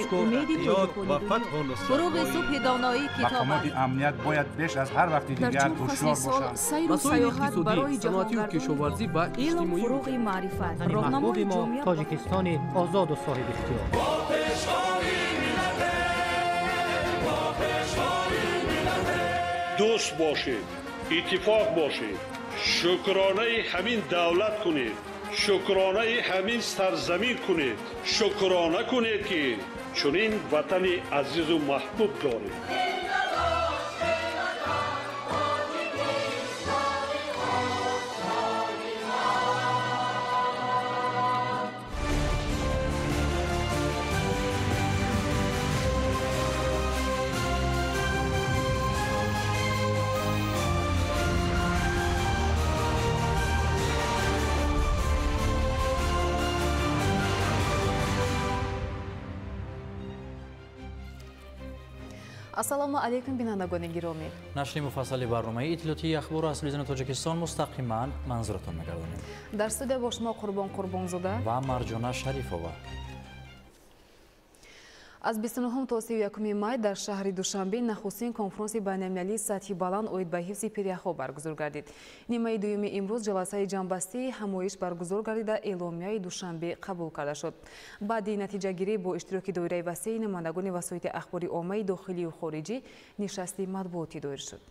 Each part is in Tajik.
عشق و احتیاط و فتح و نصرت فروغ صبح دانایی کتاب مقامات امنیت باید بیش از هر وقت دیگر هوشیار باشند. مسائل اقتصادی، صنعتی و کشاورزی و اجتماعی فروغ معرفت راهنمای ما تاجیکستان آزاد و صاحب اختیار. دوست باشید، اتفاق باشید، شکرانه همین دولت کنید، شکرانه همین سرزمین کنید، شکرانه کنید که چنین وطن عزیز و محبوب دارید. ассалому алайкум бинандагони гиромӣ. нашри муфассали барномаи иттилоотии ахбору асрилизани тоҷикистон мустақиман манзуратон мегардонем. дар студия бо шумо Қурбон Қурбонзода ва Марҷона Шарифова. аз 29 то 31 май дар шаҳри Душанбе нахустин конфронси байналмилалии сатҳи баланд оид ба ҳифзи пиряхҳо баргузор гардид. нимаи дуюми имрӯз ҷаласаи ҷанбастии ҳамоиш баргузор гардида эъломияи Душанбе қабул карда шуд. баъди натиҷагирӣ бо иштироки доираи васеи намояндагони васоити ахбори оммаи дохилию хориҷӣ нишасти матбуотӣ доир шуд.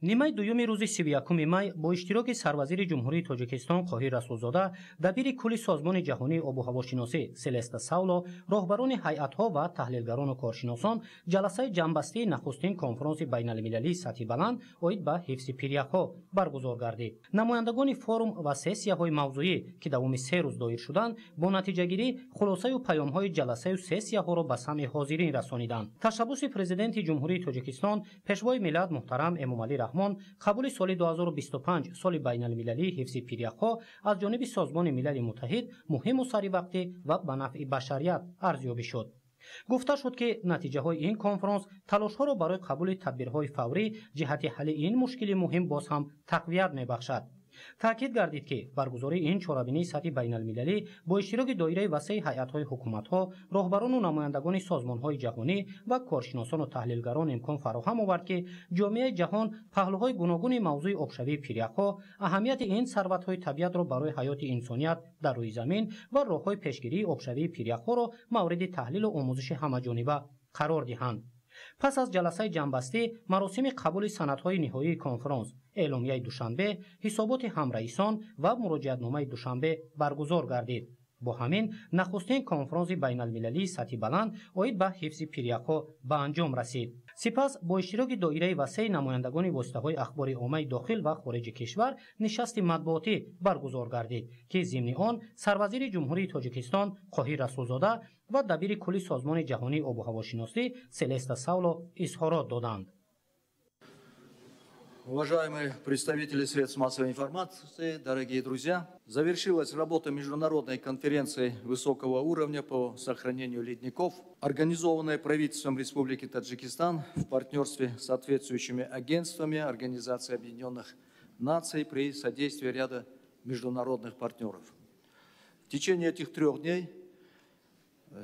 нимаи дуюми рӯзи 31 май бо иштироки сарвазири ҷумҳурии Тоҷикистон Қоҳир Расулзода, дабири кулли созмони ҷаҳонии обу ҳавошиносӣ Селеста Сауло, роҳбарони ҳайъатҳо ва таҳлилгарону коршиносон ҷаласаи ҷанбастии нахустин конфронси байналмилалии сатҳи баланд оид ба ҳифзи пиряхҳо баргузор гардид. намояндагони форум ва сессияҳои мавзӯӣ ки давоми 3 рӯз доир шуданд, бо натиҷагирӣ хулосаю паёмҳои ҷаласаю сессияҳоро ба самъи ҳозирин расониданд. ташаббуси президенти ҷумҳурии Тоҷикистон пешвои миллат муҳтарам Эмомалӣ Раҳмон қабули соли 2025 соли байналмилалии ҳифзи пиряхҳо аз ҷониби Созмони Милали Муттаҳид муҳиму саривақтӣ ва ба нафъи башарият арзёбӣ шуд. гуфта шуд ки натиҷаҳои ин конфронс талошҳоро барои қабули тадбирҳои фаврӣ ҷиҳати ҳалли ин мушкили муҳим боз ҳам тақвият мебахшад. таъкид гардид ки баргузории ин чорабинии сатҳи байналмилалӣ бо иштироки доираи васеи ҳайъатҳои ҳукуматҳо, роҳбарону намояндагони созмонҳои ҷаҳонӣ ва коршиносону таҳлилгарон имкон фароҳам овард ки ҷомеаи ҷаҳон паҳлӯҳои гуногуни мавзӯи обшавии пиряхҳо, аҳамияти ин сарватҳои табиатро барои ҳаёти инсоният дар рӯи замин ва роҳҳои пешгирии обшавии пиряхҳоро мавриди таҳлилу омӯзиши ҳамаҷониба қарор диҳанд. пас аз ҷаласаи ҷанбастӣ маросими қабули санадҳои ниҳоии конфронс, эъломияи Душанбе, ҳисоботи ҳамраисон ва муроҷиатномаи Душанбе баргузор гардид. бо ҳамин нахустин конфронси байналмилалии сатҳи баланд оид ба ҳифзи пиряхҳо ба анҷом расид. сипас бо иштироки доираи васеи намояндагони воситаҳои ахбори оммаи дохил ва хориҷи кишвар нишасти матбуотӣ баргузор гардид ки зимни он сарвазири ҷумҳурии Тоҷикистон Қоҳир Расулзода ва дабири кулли созмони ҷаҳонии обуҳавошиносӣ Селеста Сауло изҳорот доданд. Уважаемые представители средств массовой информации, дорогие друзья, завершилась работа международной конференции высокого уровня по сохранению ледников, организованная правительством Республики Таджикистан в партнерстве с соответствующими агентствами Организации Объединенных Наций при содействии ряда международных партнеров. В течение этих 3 дней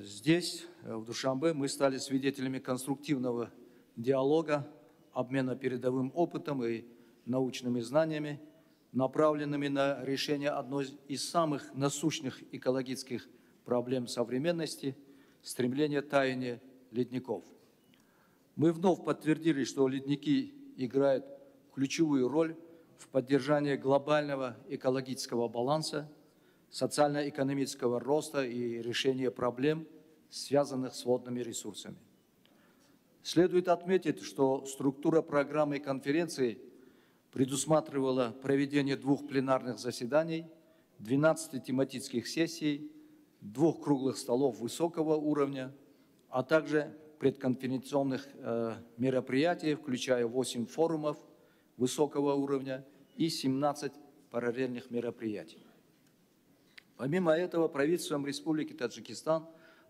здесь, в Душанбе, мы стали свидетелями конструктивного диалога, обмена передовым опытом и научными знаниями, направленными на решение одной из самых насущных экологических проблем современности – стремление таяния ледников. Мы вновь подтвердили, что ледники играют ключевую роль в поддержании глобального экологического баланса, социально-экономического роста и решения проблем, связанных с водными ресурсами. Следует отметить, что структура программы конференции предусматривала проведение 2 пленарных заседаний, 12 тематических сессий, 2 круглых столов высокого уровня, а также предконференционных мероприятий, включая 8 форумов высокого уровня и 17 параллельных мероприятий. Помимо этого, правительством Республики Таджикистан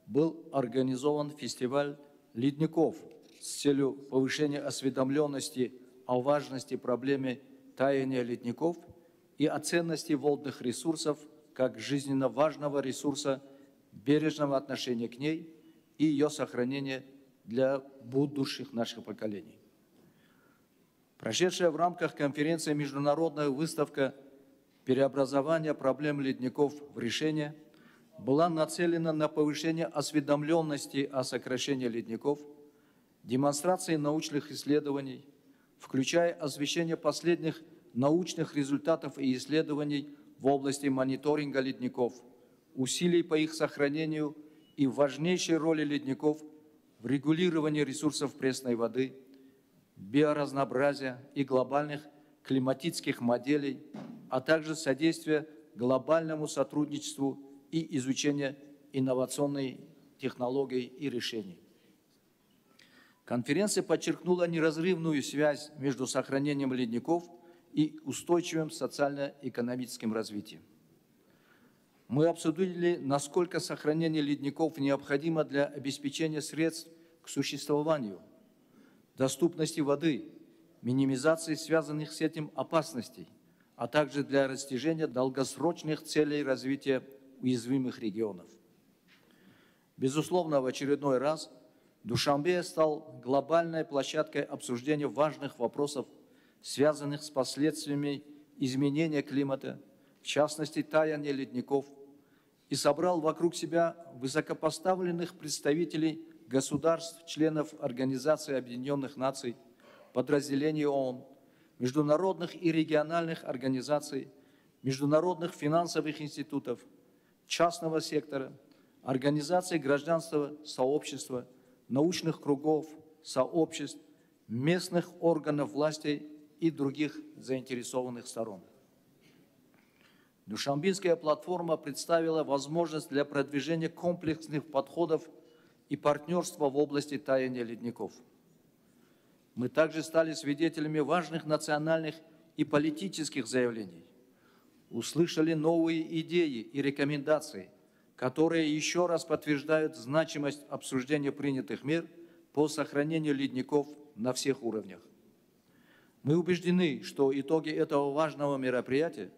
был организован фестиваль ледников с целью повышения осведомленности о важности проблемы таяния ледников и о ценности водных ресурсов как жизненно важного ресурса, бережного отношения к ней и ее сохранение для будущих наших поколений. Прошедшая в рамках конференции международная выставка «Преобразование проблем ледников в решение» была нацелена на повышение осведомленности о сокращении ледников, демонстрации научных исследований, включая освещение последних научных результатов и исследований в области мониторинга ледников, усилий по их сохранению и важнейшей роли ледников в регулировании ресурсов пресной воды, биоразнообразия и глобальных климатических моделей, а также содействия глобальному сотрудничеству и изучения инновационных технологий и решений. Конференция подчеркнула неразрывную связь между сохранением ледников и устойчивым социально-экономическим развитием. Мы обсудили, насколько сохранение ледников необходимо для обеспечения средств к существованию, доступности воды, минимизации связанных с этим опасностей, а также для достижения долгосрочных целей развития уязвимых регионов. Безусловно, в очередной раз Душанбе стал глобальной площадкой обсуждения важных вопросов, связанных с последствиями изменения климата, в частности, таяния ледников, и собрал вокруг себя высокопоставленных представителей государств, членов Организации Объединенных Наций, подразделений ООН, международных и региональных организаций, международных финансовых институтов, частного сектора, организаций гражданского сообщества, научных кругов, сообществ, местных органов власти и других заинтересованных сторон. Душанбинская платформа представила возможность для продвижения комплексных подходов и партнерства в области таяния ледников. Мы также стали свидетелями важных национальных и политических заявлений, услышали новые идеи и рекомендации, которые еще раз подтверждают значимость обсуждения принятых мер по сохранению ледников на всех уровнях. Мы убеждены, что итоги этого важного мероприятия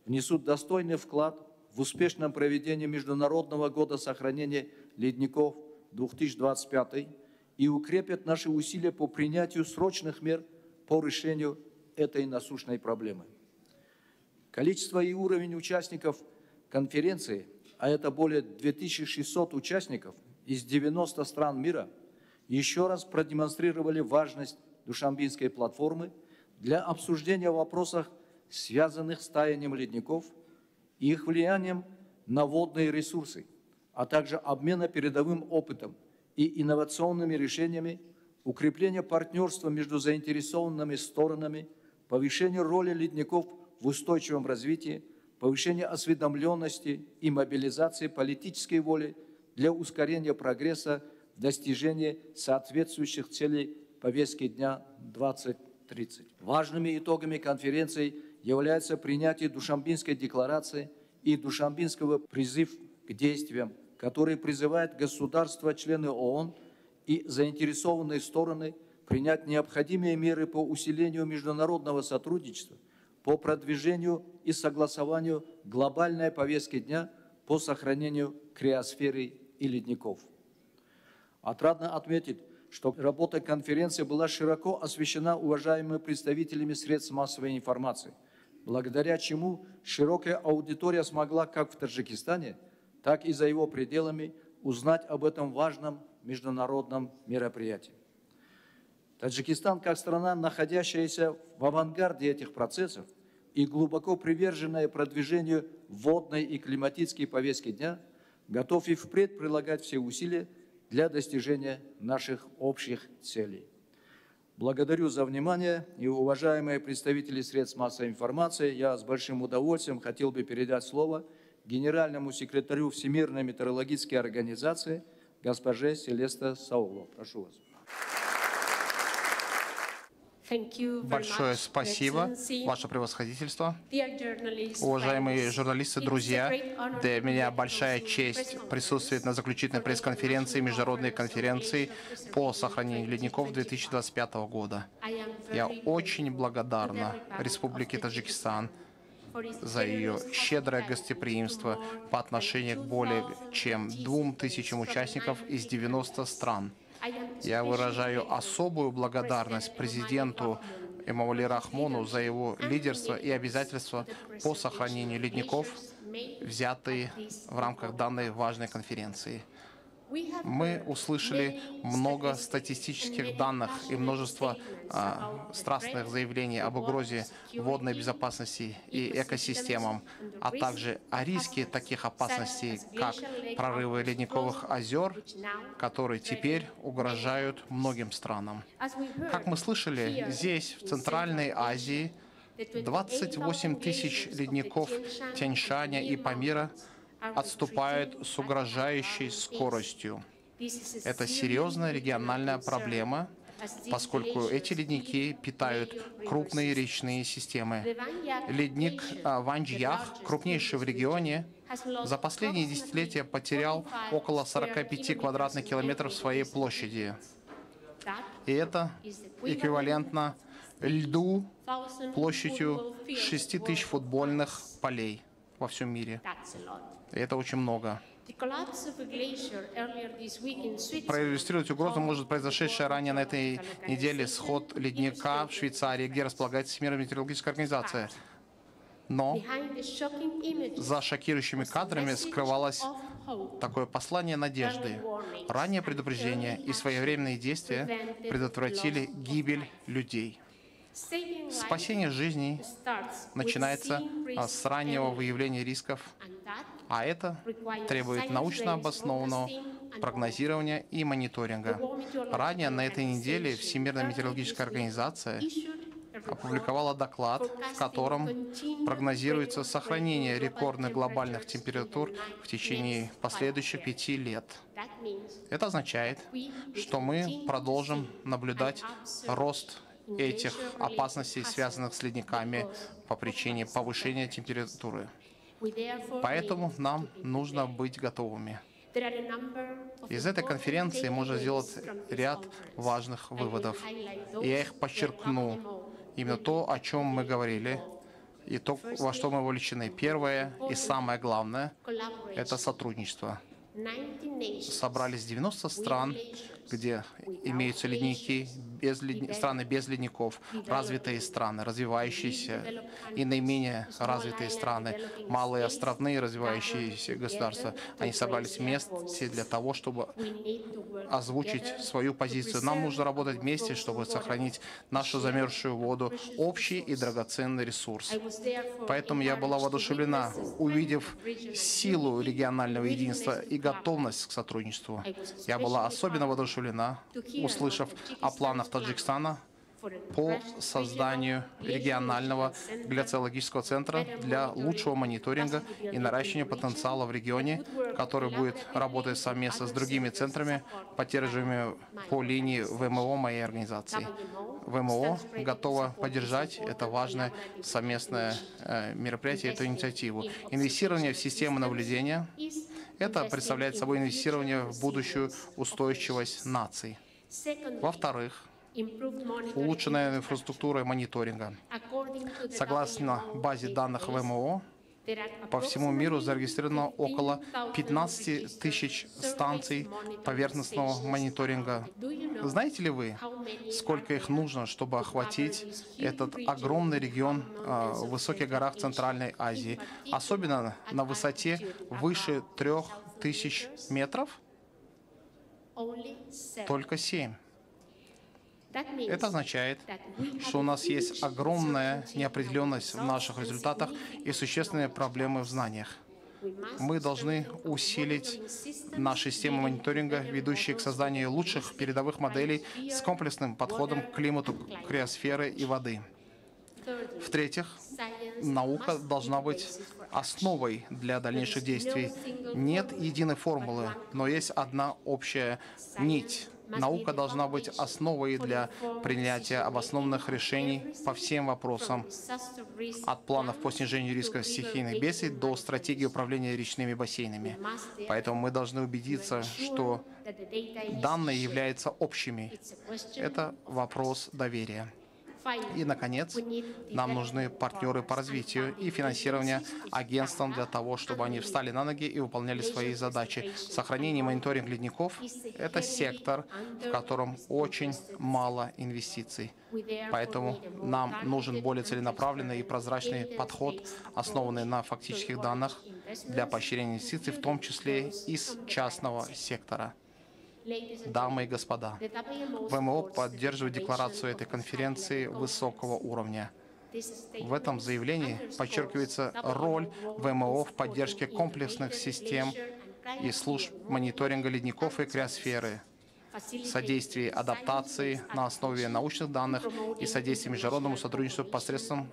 внесут достойный вклад в успешном проведении Международного года сохранения ледников 2025 и укрепят наши усилия по принятию срочных мер по решению этой насущной проблемы. Количество и уровень участников конференции, а это более 2600 участников из 90 стран мира, еще раз продемонстрировали важность Душанбинской платформы для обсуждения вопросов, связанных с таянием ледников и их влиянием на водные ресурсы, а также обмена передовым опытом и инновационными решениями, укрепления партнерства между заинтересованными сторонами, повышение роли ледников в устойчивом развитии, повышение осведомленности и мобилизации политической воли для ускорения прогресса в достижении соответствующих целей повестки дня 2030. Важными итогами конференции является принятие Душанбинской декларации и Душанбинского призыв к действиям, который призывает государства, члены ООН и заинтересованные стороны принять необходимые меры по усилению международного сотрудничества, по продвижению и согласованию глобальной повестки дня по сохранению криосферы и ледников. Отрадно отметить, что работа конференции была широко освещена уважаемыми представителями средств массовой информации, благодаря чему широкая аудитория смогла как в Таджикистане, так и за его пределами узнать об этом важном международном мероприятии. Таджикистан, как страна, находящаяся в авангарде этих процессов и глубоко приверженная продвижению водной и климатической повестки дня, готов и впредь прилагать все усилия для достижения наших общих целей. Благодарю за внимание, и, уважаемые представители средств массовой информации, я с большим удовольствием хотел бы передать слово генеральному секретарю Всемирной метеорологической организации госпоже Селесте Саулу. Прошу вас. Большое спасибо, Ваше Превосходительство. Уважаемые журналисты, друзья, для меня большая честь присутствовать на заключительной пресс-конференции Международной конференции по сохранению ледников 2025 года. Я очень благодарна Республике Таджикистан за ее щедрое гостеприимство по отношению к более чем 2000 участников из 90 стран. Я выражаю особую благодарность президенту Эмомали Рахмону за его лидерство и обязательства по сохранению ледников, взятые в рамках данной важной конференции. Мы услышали много статистических данных и множество страстных заявлений об угрозе водной безопасности и экосистемам, а также о риске таких опасностей, как прорывы ледниковых озер, которые теперь угрожают многим странам. Как мы слышали, здесь, в Центральной Азии, 28 тысяч ледников Тяньшаня и Памира отступают с угрожающей скоростью. Это серьезная региональная проблема, поскольку эти ледники питают крупные речные системы. Ледник Ваньчжиях, крупнейший в регионе, за последние десятилетия потерял около 45 квадратных километров своей площади. И это эквивалентно льду площадью 6000 футбольных полей во всем мире. И это очень много. Проиллюстрировать угрозу может произошедшая ранее на этой неделе сход ледника в Швейцарии, где располагается Всемирная метеорологическая организация. Но за шокирующими кадрами скрывалось такое послание надежды. Раннее предупреждение и своевременные действия предотвратили гибель людей. Спасение жизней начинается с раннего выявления рисков, а это требует научно обоснованного прогнозирования и мониторинга. Ранее на этой неделе Всемирная метеорологическая организация опубликовала доклад, в котором прогнозируется сохранение рекордных глобальных температур в течение последующих 5 лет. Это означает, что мы продолжим наблюдать рост этих опасностей, связанных с ледниками по причине повышения температуры. Поэтому нам нужно быть готовыми. Из этой конференции можно сделать ряд важных выводов. И я их подчеркну. Именно то, о чем мы говорили, и то, во что мы вовлечены. Первое и самое главное – это сотрудничество. Собрались 90 стран, где имеются ледники, страны без ледников, развитые страны, развивающиеся и наименее развитые страны, малые островные развивающиеся государства. Они собрались вместе для того, чтобы озвучить свою позицию. Нам нужно работать вместе, чтобы сохранить нашу замерзшую воду, общий и драгоценный ресурс. Поэтому я была воодушевлена, увидев силу регионального единства и готовность к сотрудничеству. Я была особенно воодушевлена, услышав о планах Таджикистана по созданию регионального гляциологического центра для лучшего мониторинга и наращивания потенциала в регионе, который будет работать совместно с другими центрами, поддерживаемыми по линии ВМО моей организации. ВМО готова поддержать это важное совместное мероприятие, эту инициативу. Инвестирование в систему наблюдения – это представляет собой инвестирование в будущую устойчивость наций. Во-вторых, улучшенная инфраструктура мониторинга. Согласно базе данных ВМО, по всему миру зарегистрировано около 15 тысяч станций поверхностного мониторинга. Знаете ли вы, сколько их нужно, чтобы охватить этот огромный регион в высоких горах Центральной Азии, особенно на высоте выше 3000 метров? Только 7. Это означает, что у нас есть огромная неопределенность в наших результатах и существенные проблемы в знаниях. Мы должны усилить наши системы мониторинга, ведущие к созданию лучших передовых моделей с комплексным подходом к климату, криосферы и воды. В-третьих, наука должна быть основой для дальнейших действий. Нет единой формулы, но есть одна общая нить. Наука должна быть основой для принятия обоснованных решений по всем вопросам, от планов по снижению риска стихийных бедствий до стратегии управления речными бассейнами. Поэтому мы должны убедиться, что данные являются общими. Это вопрос доверия. И, наконец, нам нужны партнеры по развитию и финансирование агентствам для того, чтобы они встали на ноги и выполняли свои задачи. Сохранение и мониторинг ледников – это сектор, в котором очень мало инвестиций. Поэтому нам нужен более целенаправленный и прозрачный подход, основанный на фактических данных для поощрения инвестиций, в том числе из частного сектора. Дамы и господа, ВМО поддерживает декларацию этой конференции высокого уровня. В этом заявлении подчеркивается роль ВМО в поддержке комплексных систем и служб мониторинга ледников и криосферы, содействии адаптации на основе научных данных и содействии международному сотрудничеству посредством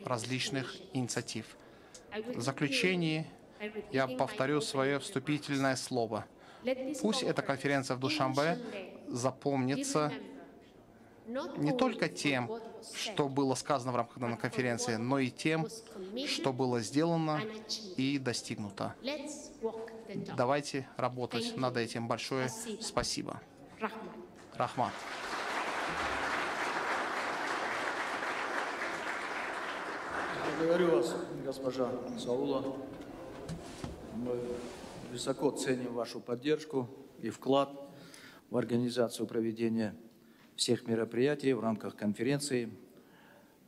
различных инициатив. В заключении я повторю свое вступительное слово. Пусть эта конференция в Душанбе запомнится не только тем, что было сказано в рамках данной конференции, но и тем, что было сделано и достигнуто. Давайте работать над этим. Большое спасибо. Рахмат. Благодарю вас, госпожа Саула. Мы высоко ценим вашу поддержку и вклад в организацию проведения всех мероприятий в рамках конференции.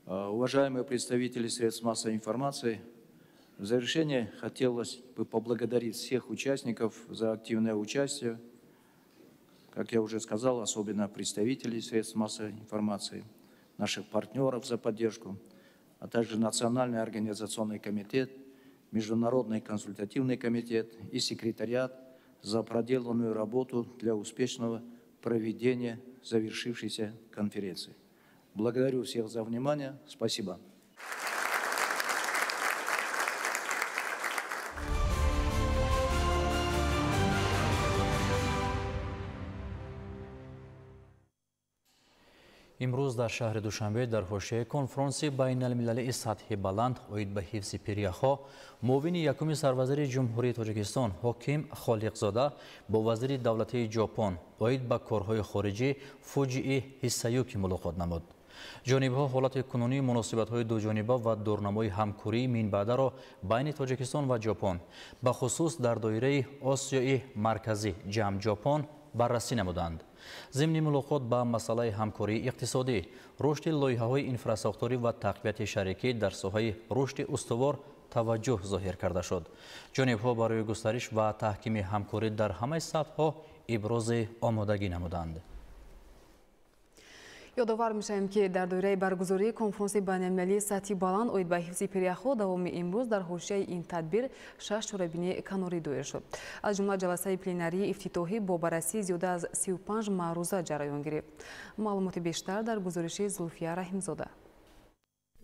Уважаемые представители средств массовой информации, в завершение хотелось бы поблагодарить всех участников за активное участие. Как я уже сказал, особенно представителей средств массовой информации, наших партнеров за поддержку, а также Национальный организационный комитет, Международный консультативный комитет и секретариат за проделанную работу для успешного проведения завершившейся конференции. Благодарю всех за внимание. Спасибо. امروز در شهر دوشنبه در حوزه کنفرانسی بین المللی سطح بلند اوید به حفظ پریخا معاون یکم سروزیر جمهوری تاجیکستان حکیم خالقزاده با وزیر دولتی ژاپن اوید به کارهای خارجی فوجی هیسایوکی ملاقات نمود. جانبها حالت کنونی مناسبت‌های دوجانبه و دورنمای همکاری منبعده را بین تاجیکستان و ژاپن به خصوص در دایره آسیای مرکزی جمع ژاپن بررسی نمودند. ضمن ملاقات با مسئله همکاری اقتصادی، رشد لایحه‌های اینفراستراکتوری و تقویت شریکی در ساحه رشد استوار توجه ظاهر کرده شد. جانب‌ها برای گسترش و تحکیم همکاری در همه سطح‌ها ابراز آمادگی نمودند. یادآور می‌شویم که در دوره برگزاری کنفرانس بین‌المللی سطحی بلند اوید به حفظ پریخا دوام امروز در حوزه این تدبیر 6 چاره‌بینی کناری دایر شد. از جمله جلسه پلنری افتتاحی با بررسی زیاده از 35 معروضه جریان گرفت. معلومات بیشتر در گزارش زلفیه رحیمزاده.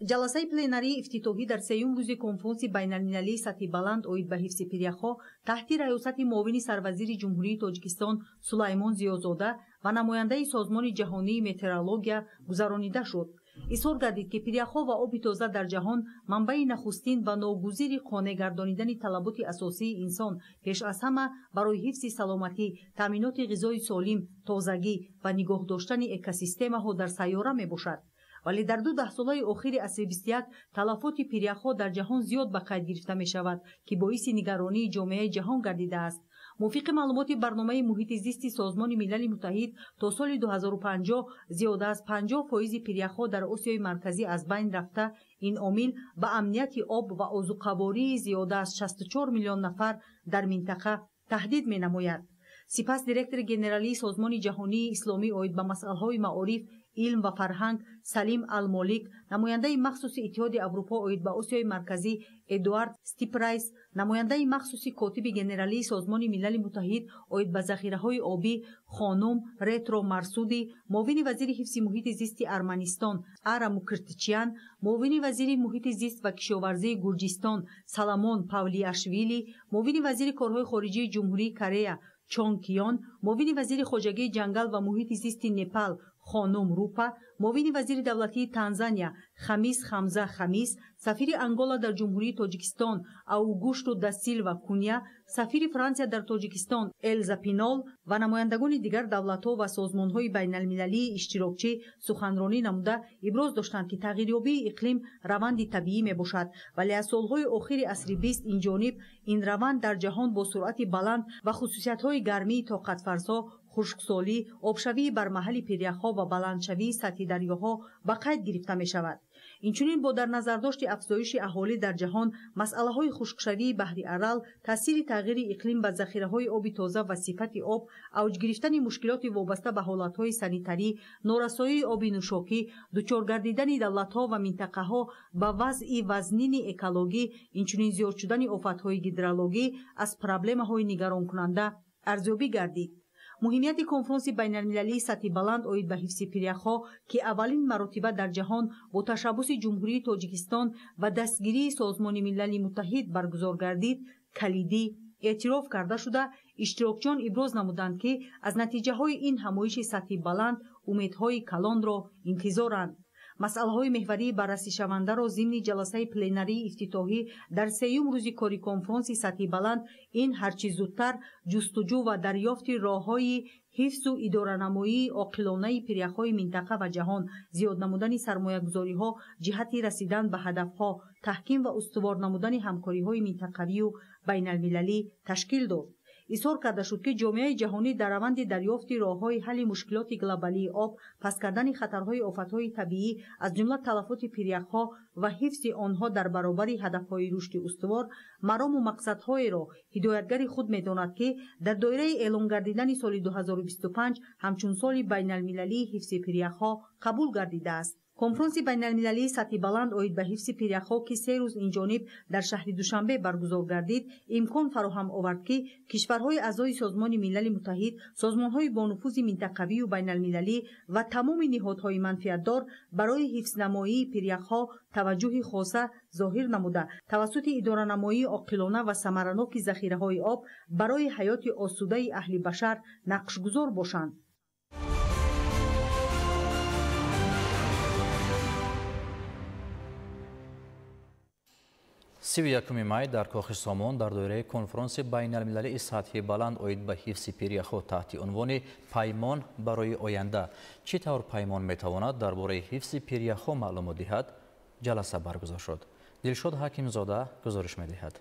جلسه پلنری افتتاحی در سیوم روز کنفرانس بین‌المللی سطحی بلند اوید به حفظ پریخا تحت ریاست معاون سروزیر جمهوری تاجیکستان سلیمان زیازاده و نماینده سازمان جهانی مترولوژیا گذرانیده شد. اظهار گردید که پریخا و آب تازه در جهان منبع نخستین و ناگزیر قانع گردانیدن طلبات اساسی انسان پیش از همه برای حفظ سلامتی، تامینات غذای سالم، تازگی و نگاه داشتن اکوسیستم‌ها در سیاره میباشد. ولی در 12 ساله اخیر عصر 21 تلفات پریخا در جهان زیاد به قید گرفته می شود که باعث نگرانی جامعه جهان گردیده است. موافق معلومات برنامه محیط زیست سازمان ملل متحد تا سال 2050 زیاده از 50% پریخا در آسیای مرکزی از بین رفته، این عامل به امنیت آب و آذوقه‌باری زیاده از 64 میلیون نفر در منطقه تهدید می نماید. سپس دیرکتور گنرالی سازمان جهانی اسلامی اوید به مسائل معارف، علم و فرهنگ سلیم المالک، نماینده مخصوص اتحاد اروپا اوید به آسیای مرکزی ادوارد استیپرایس، نماینده مخصوص کاتب گنرالی سازمان ملل متحد اوید به ذخیره‌های آبی خانم رترو مرسودی، معاون وزیر حفظ محیط زیست ارمنستان ارم کرتچیان، معاون وزیر محیط زیست و کشاورزی گرجستان سالمون پاولیاشویلی، معاون وزیر کارهای خارجه جمهوری کره چون کیان، معاون وزیر خارجه جنگل و محیط زیست نپال خانم روپا، معاون وزیر دولتی تانزانیا خمیس خمزه خمیس، سفیر انگولا در جمهوری تاجیکستان اوگوشتو دا سیلوا کونیا، سفیر فرانسیا در تاجیکستان الزا پینول و نمایندگان دیگر دولت‌ها و سازمان‌های بین‌المللی اشتراکچی سخنرانی نموده ابراز داشتند که تغییریابی اقلیم روند طبیعی میباشد، ولی از سال‌های اخیر عصر 20 این جانب این روند در جهان با سرعت بلند و خصوصیت‌های گرمی طاقت‌فرسا، خشکسالی، آبشوی بر محل پیریخ‌ها و بلندشوی سطح دریاها به قید گرفته می‌شود. اینچنین با در نظر داشت افزایش اهالی در جهان، مسئله‌های خشکشوی بحر ارل، تاثیر تغییر اقلیم به ذخیره‌های آب تازه و صفت آب، اوج گرفتن مشکلات وابسته به حالت‌های سانیتری، نارسایی آب نوشاکی، دچار گردیدن دولت‌ها و منطقه‌ها به وضع وزنین اکولوژی، اینچنین زیاد شدن آفت‌های هیدرولوژی از پروبلم‌های نگران کننده ارزیابی گردید. مهمیت کنفرانس بین‌المللی سطح بلند اوید به حفظ پیریخ‌ها که اولین مرتبه در جهان با تشبث جمهوری تاجیکستان و دستگیری سازمان ملل متحد برگزار گردید کلیدی اعتراف کرده شده، اشتراکچیان ابراز نمودند که از نتیجه‌های این همایش سطح بلند امیدهای کلان را انتظارند. مسائل محوری بررسی شونده را ضمن جلسه پلنری افتتاحی در سوم روز کاری کنفرانس سطح بلند این هرچه زودتر جستجو و دریافت راه‌های حفظ و اداره‌نمایی عاقلانه پیریخ‌های منطقه و جهان، زیاد نمودن سرمایه‌گذاری‌ها جهت رسیدن به هدف‌ها، تحکیم و استوار نمودن همکاری‌های منطقوی و بین‌المللی تشکیل داد. اظهار کرده شد که جامعه جهانی در روند دریافت راه‌های حل مشکلات گلوبالی آب، پس کردن خطرهای آفت‌های طبیعی از جمله تلفات پیریخ‌ها و حفظ آنها در برابر هدف‌های رشد استوار، مرام و مقصدهای را هدایتگر خود می‌داند که در دایره اعلام گردیدن سال 2025 همچون سال بین‌المللی حفظ پیریخ‌ها قبول گردیده است. کنفرانس بین‌المللی سطح بلند اوید به حفظ پیریخ‌ها که 3 روز این جانب در شهر دوشنبه برگزار گردید، امکان فراهم آورد که کشورهای اعضای سازمان ملل متحد، سازمان‌های با نفوذ منطقوی و بین‌المللی و تمام نهادهای منفعت‌دار برای حفظ نمایی پیریخ‌ها توجه خاصه ظاهر نموده، توسط اداره‌نمایی عاقلانه و ثمرناک ذخیره‌های آب برای حیات آسوده اهل بشر نقش‌گذار باشند. 31 مای در کاخ سامان در دوره کنفرانس بین‌المللی سطح بلند اوید به حفظ پیریخ‌ها تحت عنوان پیمان برای آینده چطور پیمان میتواند درباره حفظ پیریخ‌ها معلومات دهد جلسه برگزار شد. دلشاد حکیمزاده گزارش می‌دهد.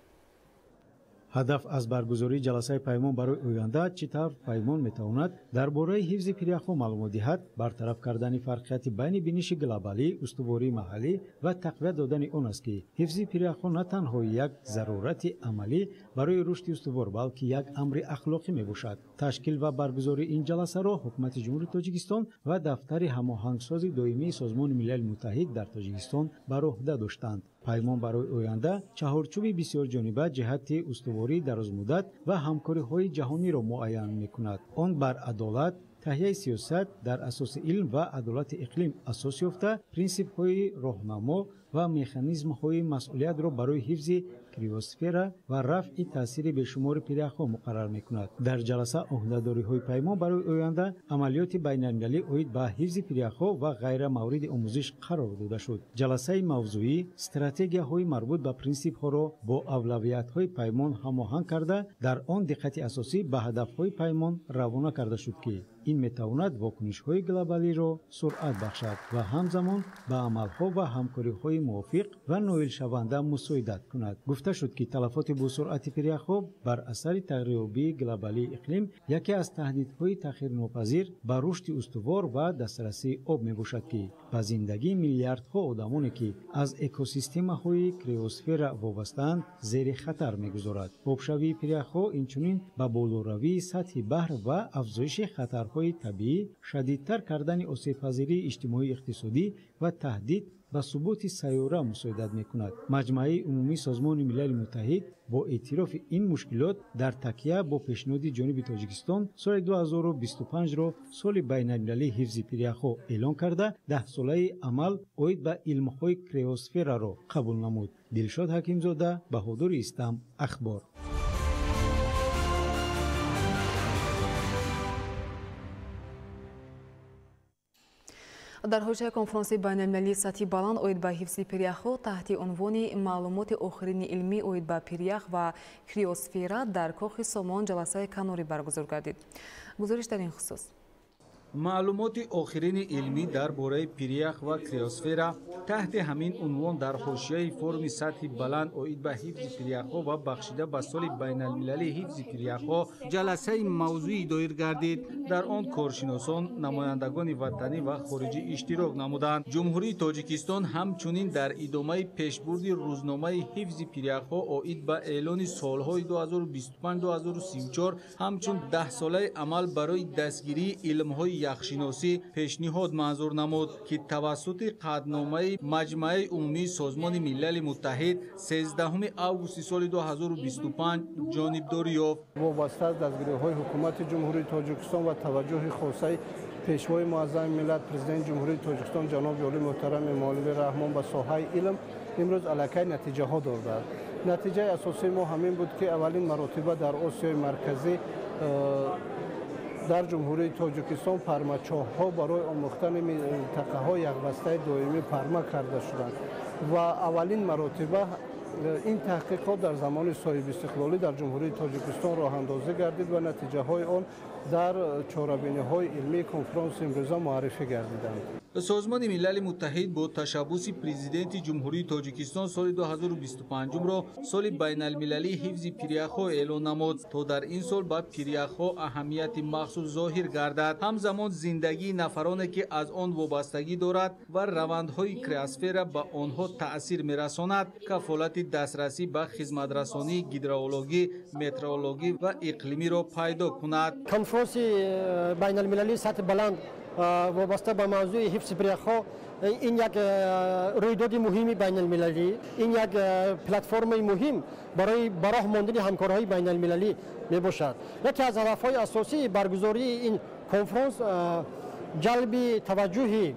هدف از برگزاری جلسه پیمان برای آینده چطور پیمان میتواند درباره حفظ پیریخ‌ها معلومات دهد، برطرف کردن فرقیت بین بینش گلوبالی، استواری محلی و تقویت دادن آن است که حفظ پیریخ‌ها نه تنها یک ضرورت عملی برای رشد استوار بلکه یک امر اخلاقی میباشد. تشکیل و برگزاری این جلسه را حکومت جمهوری تاجیکستان و دفتر هماهنگسازی دائمی سازمان ملل متحد در تاجیکستان بر عهده داشتند. پیمان برای آینده چهارچوب بسیار جانبه جهت استواری درازمدت و همکاری‌های جهانی را معین می‌کند. آن بر عدالت، تهیه سیاست در اساس علم و عدالت اقلیم اساس یافته، پرینسیپ‌های راهنما و مکانیزم‌های مسئولیت را برای حفظ کریوسفر و رفع تاثیر بیشمار پیریخ‌ها مقرر می‌کند. در جلسه عهده‌داری‌های پیمان برای آینده عملیات بین‌المللی اوید به حفظ پیریخ‌ها و غیر مورد آموزش قرار داده شد. جلسه موضوعی استراتژی‌های مربوط به پرینسیپ‌ها را با اولویت‌های پیمان هماهنگ کرده، در آن دقت اساسی به هدف‌های پیمان روانه کرده شد که این میتواند واکنش‌های گلوبالی را سرعت بخشد و همزمان به عمل‌ها و همکاری‌های موافق و نائل شونده مساعدت کند. گفته شد که تلفات با سرعت پیریخ‌ها بر اثر تغییرآبی گلوبالی اقلیم یکی از تهدیدهای تغییرناپذیر به رشد استوار و دسترسی آب میباشد که به زندگی میلیاردها آدمانی که از اکوسیستم‌های کریوسفر وابسته‌اند زیر خطر میگذارد. آبشوی پیریخ‌ها اینچنین به بالاروی سطح بحر و افزایش خطرهای طبیعی، شدیدتر کردن آسیب‌پذیری اجتماعی اقتصادی و تهدید به ثبات سیاره مساعدت می‌کند. مجمع عمومی سازمان ملل متحد با اعتراف این مشکلات در تکیه با پیشنهاد جانب تاجیکستان سال 2025 را سال بین‌المللی حفظ پیریخ‌ها اعلان کرده 10 ساله عمل اوید به علم‌های کریوسفر را قبول نمود. دلشاد حکیمزاده، بهادر استم، اخبار. در حوزه کنفرانس بین‌المللی سطحی بلند اوید به حفظ پریخو تحت عنوان معلومات آخرین علمی اوید به پریخ و کریوسفیرا در کاخ سامان جلسه کناری برگزار گردید. گزارش در این خصوص. معلومات آخرین علمی درباره پریخ و کریوسفیرا تحت همین عنوان در حوزه فرم سطحی بلند اوید به حفظ پریخو و بخشیده به سال بین‌المللی حفظ پریخو جلسه موضوعی دایر گردید. در آن کارشناسان، نمایندگان وطنی و خارجی اشتراک نمودند. جمهوری تاجیکستان همچنین در ادامه پیشبرد روزنامه حفظ پریخو اوید به اعلان سالهای 2025-2034 همچون 10 ساله عمل برای دستگیری علم‌های یخشناسی پیشنهاد منظور نمود که توسط قطعنامه مجمع عمومی سازمان ملل متحد 13 آگوست سال 2025 جانبداری یافت. وابسته از دستگیری‌های حکومت جمهوری تاجیکستان و توجه خاصه پیشوای معظم ملت پرزیدنت جمهوری تاجیکستان جناب والی محترم مولوی رحمان به ساحه علم امروز علیه نتیجه ها داده. نتیجه اساسی ما همین بود که اولین مرتبه در آسیای مرکزی در جمهوری تاجیکستان پرماچه‌ها برای آموختن منطقه‌های یک بسته دائمی پرما کرده شدند و اولین مرتبه این تحقیقات در زمان صاحب استقلالی در جمهوری تاجیکستان راه اندازی گردید و نتیجه های آن در چهاربینی‌های علمی کنفرانس امروزه معرفی گردیدند. سازمان ملل متحد با تشبث پرزیدنت جمهوری تاجیکستان سال 2025 را سال بین‌المللی حفظ پریخو اعلان نمود تا در این سال به پریخو اهمیت مخصوص ظاهر گردد. همزمان زندگی نفرانی که از آن وابستگی دارد و روندهای کریوسفیرا به آنها تأثیر می‌رساند کفالت دسترسی به خدمت‌رسانی گیدرولوژی، مترولوژی و اقلیمی را پیدا کند. کنفرانس بین‌المللی سطح بلند وابسته به موضوع حفظ پریخو این یک رویداد مهم بین‌المللی، این یک پلتفرم مهم برای راه ماندن همکاری‌های بین‌المللی میباشد. یکی از هدف‌های اساسی برگزاری این کنفرانس جلب توجه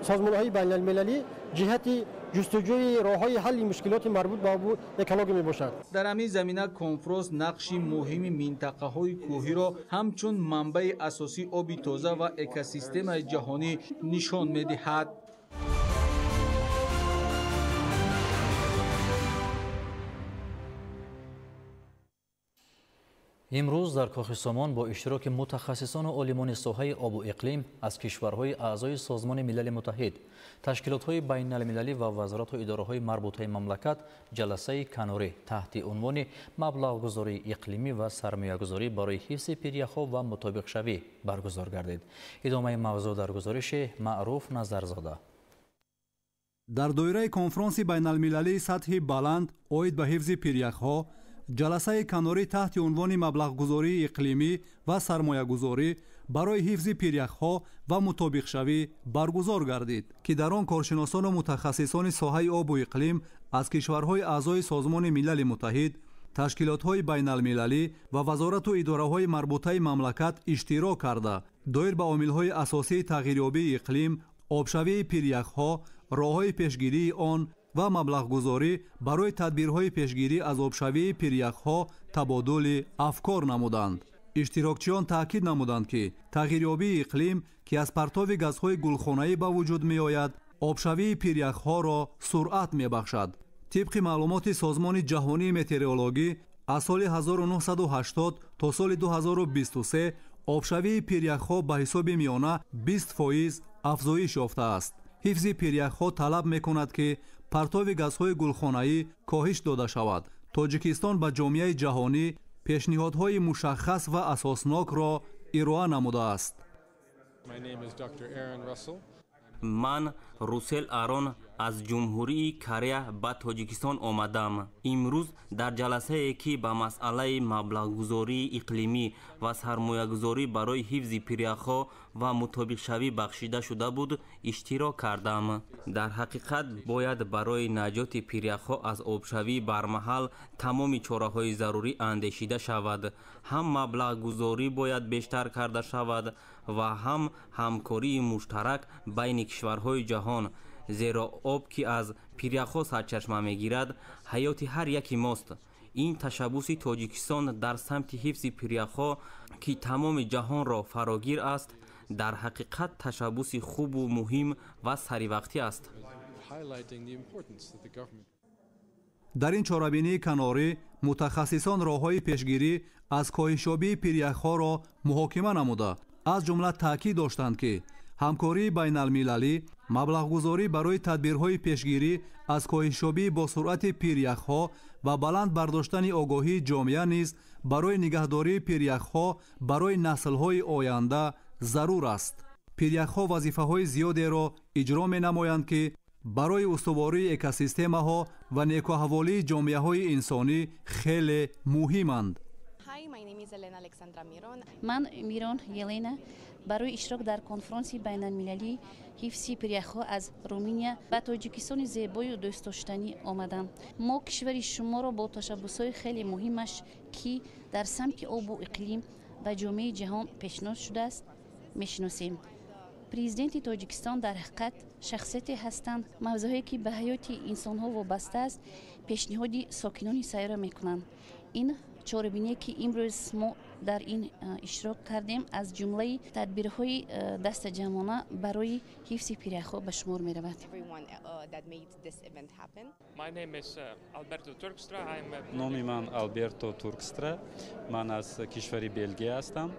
سازمان‌های بین‌المللی جهت جستجوی راه‌های حل مشکلات مربوط به آب اکولوژی میباشد. در همین زمینه کنفرانس نقش مهم منطقه‌های کوهی را همچون منبع اساسی آب تازه و اکوسیستم جهانی نشان می‌دهد. امروز در کاخ سامان با اشتراک متخصصان و عالمان ساحه آب و اقلیم از کشورهای اعضای سازمان ملل متحد، تشکیلات‌های بین‌المللی و وزارت و اداره‌های مربوطه مملکت جلسه کناری تحت عنوان مبلغ‌گذاری اقلیمی و سرمایه‌گذاری برای حفظ پریخو و مطابق شوی برگزار گردید. ادامه موضوع در گزارش معروف نظرزاده. در دایره کنفرانس بین‌المللی سطح بلند اوید به حفظ پریخو جلسه کناری تحت عنوان مبلغ‌گذاری اقلیمی و سرمایه‌گذاری برای حفظ پریخو و مطابق شوی برگزار گردید که در آن کارشناسان و متخصصان ساحه آب و اقلیم از کشورهای اعضای سازمان ملل متحد، تشکیلات‌های بین‌المللی و وزارت و اداره‌های مربوطه مملکت اشتراک کرده دایر به عامل‌های اساسی تغییریابی اقلیم، آبشوی پریخو، راه‌های پیشگیری آن و مبلغ‌گذاری برای تدبیرهای پیشگیری از آبشوی پریخو تبادل افکار نمودند. اشتراکچیان تاکید نمودند که تغییریابی اقلیم که از پرتاب گازهای گلخانه‌ای به وجود می‌آید، آبشوی پریخو را سرعت می‌بخشد. طبق معلومات سازمان جهانی متئورولوژی از سال 1980 تا سال 2023 آبشوی پریخو به حساب میانه 20% افزایش یافته است. حفظ پریخو طلب می‌کند که پرتاب گازهای گلخانه‌ای کاهش داده شود. تاجیکستان به جامعه جهانی پیشنهادهای مشخص و اساسناک را ارائه نموده است. من روسل آرون از جمهوری کره به تاجیکستان آمدم. امروز در جلسه ای که به مسئله مبلغ‌گذاری اقلیمی و سرمایه‌گذاری برای حفظ پریخو و مطابق شوی بخشیده شده بود اشتراک کردم. در حقیقت باید برای نجات پریخو از آبشوی برمحل تمام چاره‌های ضروری اندیشیده شود. هم مبلغ‌گذاری باید بیشتر کرده شود و هم همکاری مشترک بین کشورهای جهان، زیرا آب که از پریخو سرچشمه میگیرد حیات هر یکی ماست. این تشبث تاجیکستان در سمت حفظ پریخو که تمام جهان را فراگیر است дар ҳақиқат ташаббуси хубу муҳим ва саривақтӣ аст. дар ин чорабинии канорӣ мутахассисон роҳҳои пешгирӣ аз коҳишёбии пиряхҳоро муҳокима намуда аз ҷумла таъкид доштанд ки ҳамкории байналмилалӣ маблағгузорӣ барои тадбирҳои пешгирӣ аз коҳишёбии босуръати пиряхҳо ва баланд бардоштани огоҳии ҷомеа низ барои нигаҳдории пиряхҳо барои наслҳои оянда зарур аст. пиряхҳо вазифаҳои зиёдеро иҷро менамоянд ки барои устувории экосистемаҳо ва некуаҳволии ҷомеаҳои инсонӣ хеле муҳиманд. ман Мирон Елена барои иштирок дар конфронси байналмилалии ҳифзи пиряхҳо аз Румыния ба Тоҷикистони зебою дӯстдоштанӣ омадам. мо кишвари шуморо бо ташаббусҳои хеле муҳимаш ки дар самти обу иқлим ва ҷомеаи ҷаҳон пешниҳод шудааст мешиносем. президенти Тоҷикистон дар ҳақиқат шахсияте ҳастанд мавзӯъе ки ба ҳаёти инсонҳо вобаста аст пешниҳоди сокинони сайёра мекунанд. ин чорабиние ки имрӯз мо дар ин иштирок кардем аз ҷумлаи тадбирҳои дастаҷамона барои ҳифзи пиряхҳо ба шумор меравад. номи ман Алберто Туркстра, ман аз кишвари Белгия ҳастам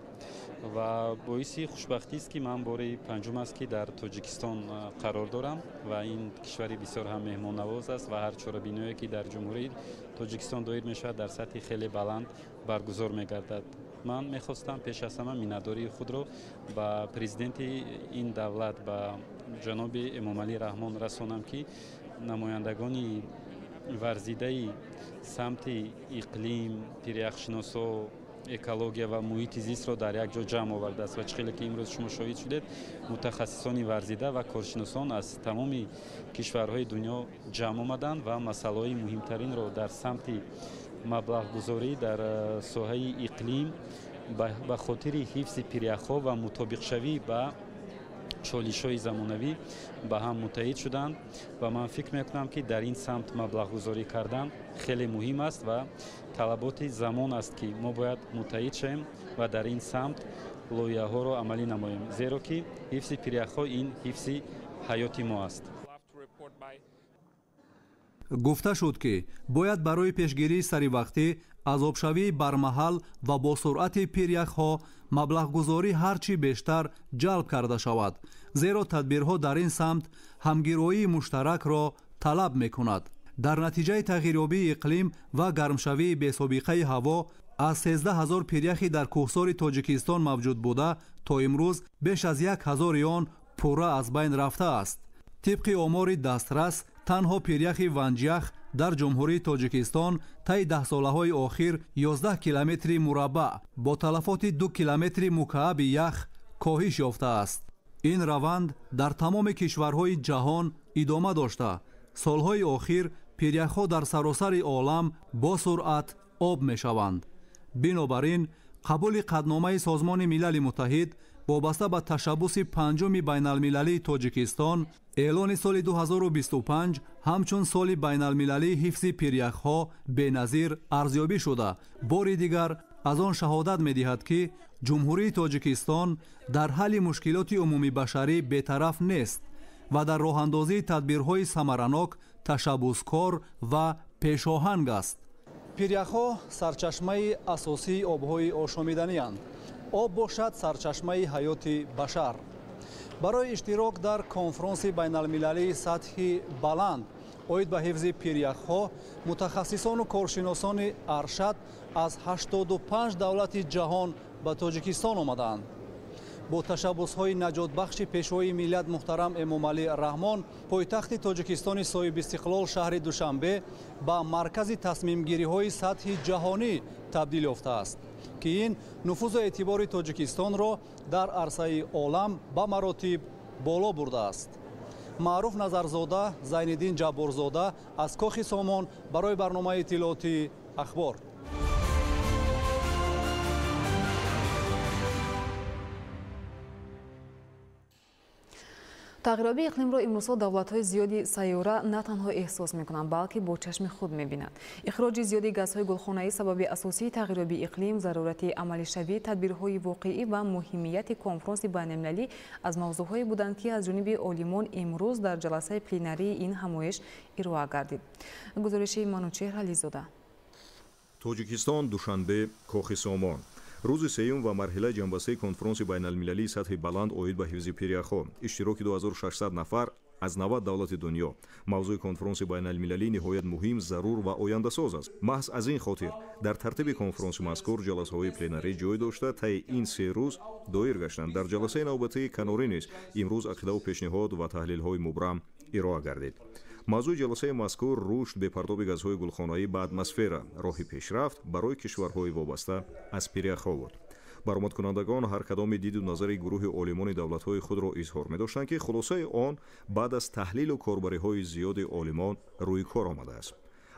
ва боиси хушбахтист ки ман бори панҷум аст ки дар Тоҷикистон қарор дорам ва ин кишвари бисёр ҳам меҳмоннавоз аст ва ҳар чорабиное ки дар ҷумҳурии Тоҷикистон доир мешавад дар сатҳи хеле баланд баргузор мегардад. ман мехостам пеш аз ҳама миннатдории худро ба президенти ин давлат ба ҷаноби Эмомалӣ Раҳмон расонам ки намояндагони варзидаи самти иқлим, пиряхшиносо, экология ва муҳити зистро дар як ҷо ҷамъ овардааст ва чӣ хеле ки имрӯз шумо шоҳид шудед мутахассисони варзида ва коршиносон аз тамоми кишварҳои дунё ҷамъ омаданд ва масъалаҳои муҳимтаринро дар самти маблағгузорӣ дар соҳаи иқлим ба хотири ҳифзи пиряхҳо ва мутобиқшавӣ ба чолишҳои замонавӣ ба ҳам муттаҳид шуданд ва ман фикр мекунам ки дар ин самт маблағгузорӣ кардан хеле муҳим аст ва талаботи замон аст ки мо бояд муттаҳид шавем ва дар ин самт лоиҳаҳоро амалӣ намоем, зеро ки ҳифзи пиряхҳо ин ҳифзи ҳаёти мо аст. гуфта шуд ки бояд барои пешгирии саривақтӣ аз обшавии бармаҳал ва босуръати пиряхҳо маблағгузорӣ ҳарчи бештар ҷалб карда шавад, зеро тадбирҳо дар ин самт ҳамгироии муштаракро талаб мекунад. дар натиҷаи тағйирёбии иқлим ва гармшавии бесобиқаи ҳаво аз 13 000 пиряхи дар кӯҳсори Тоҷикистон мавҷуд буда то имрӯз беш аз 1000 он пурра аз байн рафтааст. тибқи омори дастрас танҳо пиряхи ванҷах дар ҷумҳурии Тоҷикистон таи 10 солаҳои охир 11 километри мураббаъ бо талафоти 2 километри мукааби ях коҳиш ёфтааст. ин раванд дар тамоми кишварҳои ҷаҳон идома дошта солҳои охир пиряхҳо дар саросари олам бо суръат об мешаванд. бинобар ин қабули қадномаи Созмони Милали Муттаҳид вобаста ба ташаббуси панҷуми байналмилалии Тоҷикистон эълони соли 2025 ҳамчун соли байналмилалии ҳифзи пиряхҳо беназир арзёбӣ шуда бори дигар аз он шаҳодат медиҳад ки ҷумҳурии Тоҷикистон дар ҳалли мушкилоти умумибашарӣ бетараф нест ва дар роҳандозии тадбирҳои самаранок ташаббускор ва пешоҳанг аст. пиряхҳо сарчашмаи асосии обҳои ошомиданиянд. об бошад сарчашмаи ҳаёти башар. барои иштирок дар конфронси байналмилалии сатҳи баланд оид ба ҳифзи пиряхҳо мутахассисону коршиносони аршад аз 85 давлати ҷаҳон ба Тоҷикистон омаданд. бо ташаббусҳои наҷотбахши пешвои миллат муҳтарам Эмомалӣ Раҳмон пойтахти Тоҷикистони соҳиби истиқлол шаҳри Душанбе ба маркази тасмимгириҳои сатҳи ҷаҳонӣ табдил ёфтааст ки ин нуфузу эътибори Тоҷикистонро дар арсаи олам ба маротиб боло бурдааст. маъруф Назарзода, Зайниддин Ҷабборзода аз Кохи Сомон барои барномаи иттилооти ахбор. تغییرآبی اقلیم را امروزها دولت‌های زیادی سیاره نه تنها احساس می‌کنند بلکه با چشم خود می‌بینند. اخراج زیادی گازهای گلخانه‌ای سبب اساسی تغییرآبی اقلیم، ضرورت عملی شوی تدبیرهای واقعی و مهمیت کنفرانس بین‌المللی از موضوعهایی بودند که از جانب عالمان امروز در جلسه پلنری این همایش ارائه گردید. گزارش منوچهر علیزاده. توجیکستان دوشنبه کوخ سامان روز سیوم و مرحله جنبسته کنفرانس بین‌المللی سطح بلند اوید به حفظ پیریخو اشتراک 2600 نفر از 90 دولت دنیا. موضوع کنفرانس بین‌المللی نهایت مهم، ضرور و آینده‌ساز است. محض از این خاطر در ترتیب کنفرانس مذکور جلسه‌های پلنری جای داشته طی این 3 روز دایر گشتند. در جلسه نوبتی کناری نیز امروز عقیده و پیشنهاد و تحلیل‌های مبرم ارائه گردید. موضوع جلسه مذکور رشد به پرتاب گازهای گلخانه‌ای به اتمسفر، راه پیشرفت برای کشورهای وابسته از پیریخو بود. برآمدکنندگان هر کدام دید و نظر گروه عالمان دولت‌های خود را اظهار می‌داشتند که خلاصه آن بعد از تحلیل و کاربری‌های زیاد عالمان روی کار آمده است.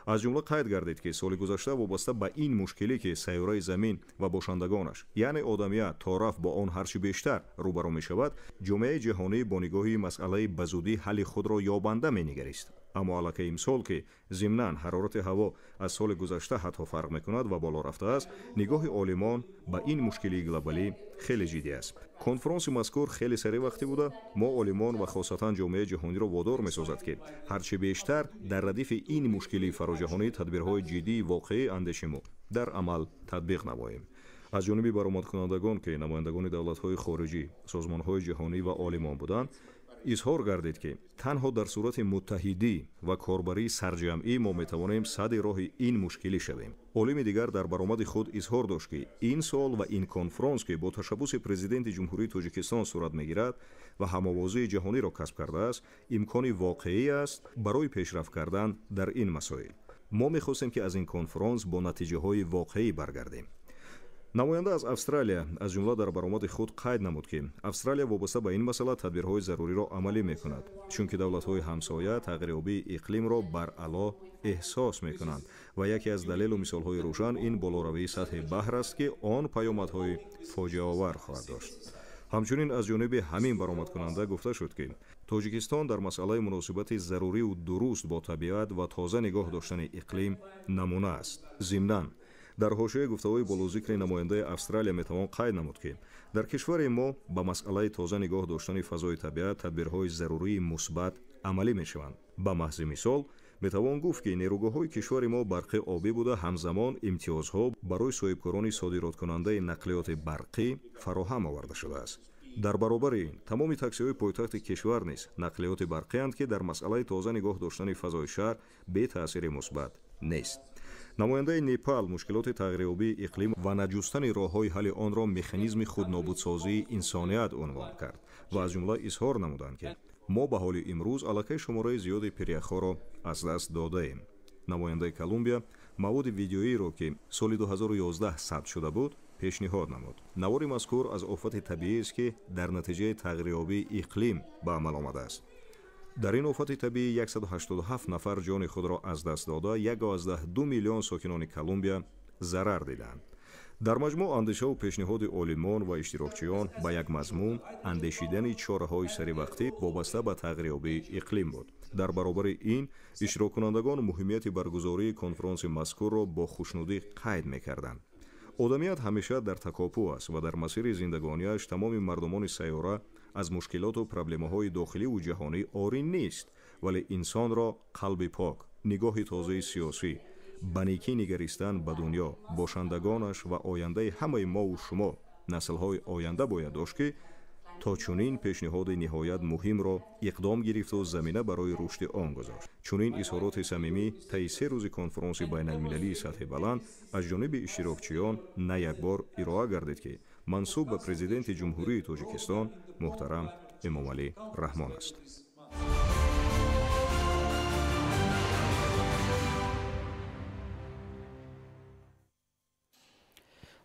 از جمله قید گردید که سال گذشته وابسته به این مشکلی که سیاره زمین و باشندگانش یعنی آدمیت تا رفت با آن هرچی بیشتر روبرو می‌شود، جامعه جهانی با نگاهی مسئله بزودی حل خود را یابنده می‌نگریست. اما الکی امسال که ضمناً حرارت هوا از سال گذشته حتی فرق می‌کند و بالا رفته است، نگاه عالمان به این مشکلی گلوبالی خیلی جدی است. کنفرانس مذکور خیلی سریع وقتی بوده. ما عالمان و خاصتا جامعه جهانی را وادار می‌سازد که هرچی بیشتر در ردیف این مشکلی فراجهانی تدبیرهای جدی واقعی اندیشیم و در عمل تطبیق نماییم. از جانب برآمدکنندگان که نمایندگان دولت‌های خارجی، سازمان‌های جهانی و عالمان بودند، اظهار گردید که تنها در صورت متحدی و کاربری سرجمعی ما میتوانیم صد راه این مشکلی شویم. عالم دیگر در برآمد خود اظهار داشت که این سال و این کنفرانس که با تشبث پرزیدنت جمهوری تاجیکستان صورت میگیرد و هم‌آوازی جهانی را کسب کرده است، امکانی واقعی است برای پیشرفت کردن در این مسائل. ما می‌خواستیم که از این کنفرانس با نتیجه‌های واقعی برگردیم. نماینده از استرالیا از جمله در برآمد خود قید نمود که استرالیا وابسته به این مسئله تدبیرهای ضروری را عملی می‌کند، چون که دولت‌های همسایه تغییرآبی اقلیم را بر علا احساس می‌کنند و یکی از دلیل و مثال‌های روشن این بالاروی سطح بحر است که آن پیامدهای فاجعه‌آور خواهد داشت. همچنین از جانب همین برآمدکننده گفته شد که تاجیکستان در مسئله مناسبت ضروری و درست با طبیعت و تازه نگاه داشتن اقلیم نمونه است. ضمناً در حاشیه گفته‌های بالوذکر نماینده استرالیا میتوان قید نمود که در کشور ما به مسئله تازه نگاه داشتن فضای طبیعت تدبیرهای ضروری مثبت عملی میشوند. به محض مثال میتوان گفت که نیروگاه‌های کشور ما برقی آبی بوده همزمان امتیازها برای صاحبکاران صادرات کننده نقلیات برقی فراهم آورده شده است. در برابر این تمام تاکسی‌های پایتخت کشور نیز نقلیات برقی اند که در مسئله تازه نگاه داشتن فضای شهر به تأثیر مثبت نیست. نماینده نیپال مشکلات تغییرآبی اقلیم و نجستن راه‌های حل آن را مکانیزم خودنابودسازی انسانیت عنوان کرد و از جمله اظهار نمودند که ما به حال امروز الکی شماره زیاد پیریخ‌ها را از دست داده ایم. نماینده کلمبیا مواد ویدیویی را که سال 2011 ثبت شده بود پیشنهاد نمود. نوار مذکور از آفت طبیعی است که در نتیجه تغییرآبی اقلیم به عمل آمده است. در این آفت طبیعی 187 نفر جان خود را از دست داده، 1.2 میلیون ساکنان کلمبیا ضرر دیدند. در مجموع اندیشه و پیشنهاد عالمان و اشتراکچیان به یک مضمون اندیشیدن چاره‌های سری وقتی وابسته به تغییرآبی اقلیم بود. در برابر این اشتراک کنندگان مهمیت برگزاری کنفرانس مذکور را با خوشنودی قید می‌کردند. آدمیت همیشه در تکاپو است و در مسیر زندگانیش تمام مردمان سیاره از مشکلات و پرابلم‌های داخلی و جهانی عاری نیست، ولی انسان را قلب پاک، نگاه تازه سیاسی، بنیکی نگریستن به دنیا، باشندگانش و آینده همه ما و شما نسل‌های آینده باید داشت که تا چنین پیشنهاد نهایت مهم را اقدام گرفت و زمینه برای رشد آن گذاشت. چنین اظهارات صمیمی طی 3 روز کنفرانس بین‌المللی سطح بلند از جانب اشتراکچیان نه یک بار ارائه گردید که منسوب به پرزیدنت جمهوری تاجیکستان محترم امامعلی رحمان است.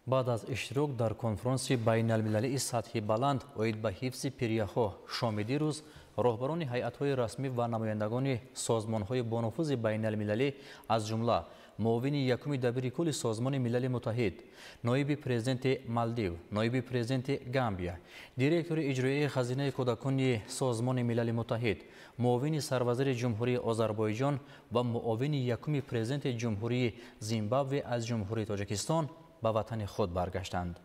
بعد از اشتراک در کنفرانس بین المللی سطحی بلند اوید به حفظ پیریخو شامدی روز راهبران هیئت‌های رسمی و نمایندگان سازمان‌های با نفوذ بین المللی از جمله معاون یکم دبیر کل سازمان ملل متحد، نایب پرزیدنت مالدیو، نایب پرزیدنت گامبیا، دیرکتور اجرایی خزینه کودکان سازمان ملل متحد، معاون سروزیر جمهوری آذربایجان و معاون یکم پرزیدنت جمهوری زیمبابوه از جمهوری تاجیکستان به وطن خود برگشتند.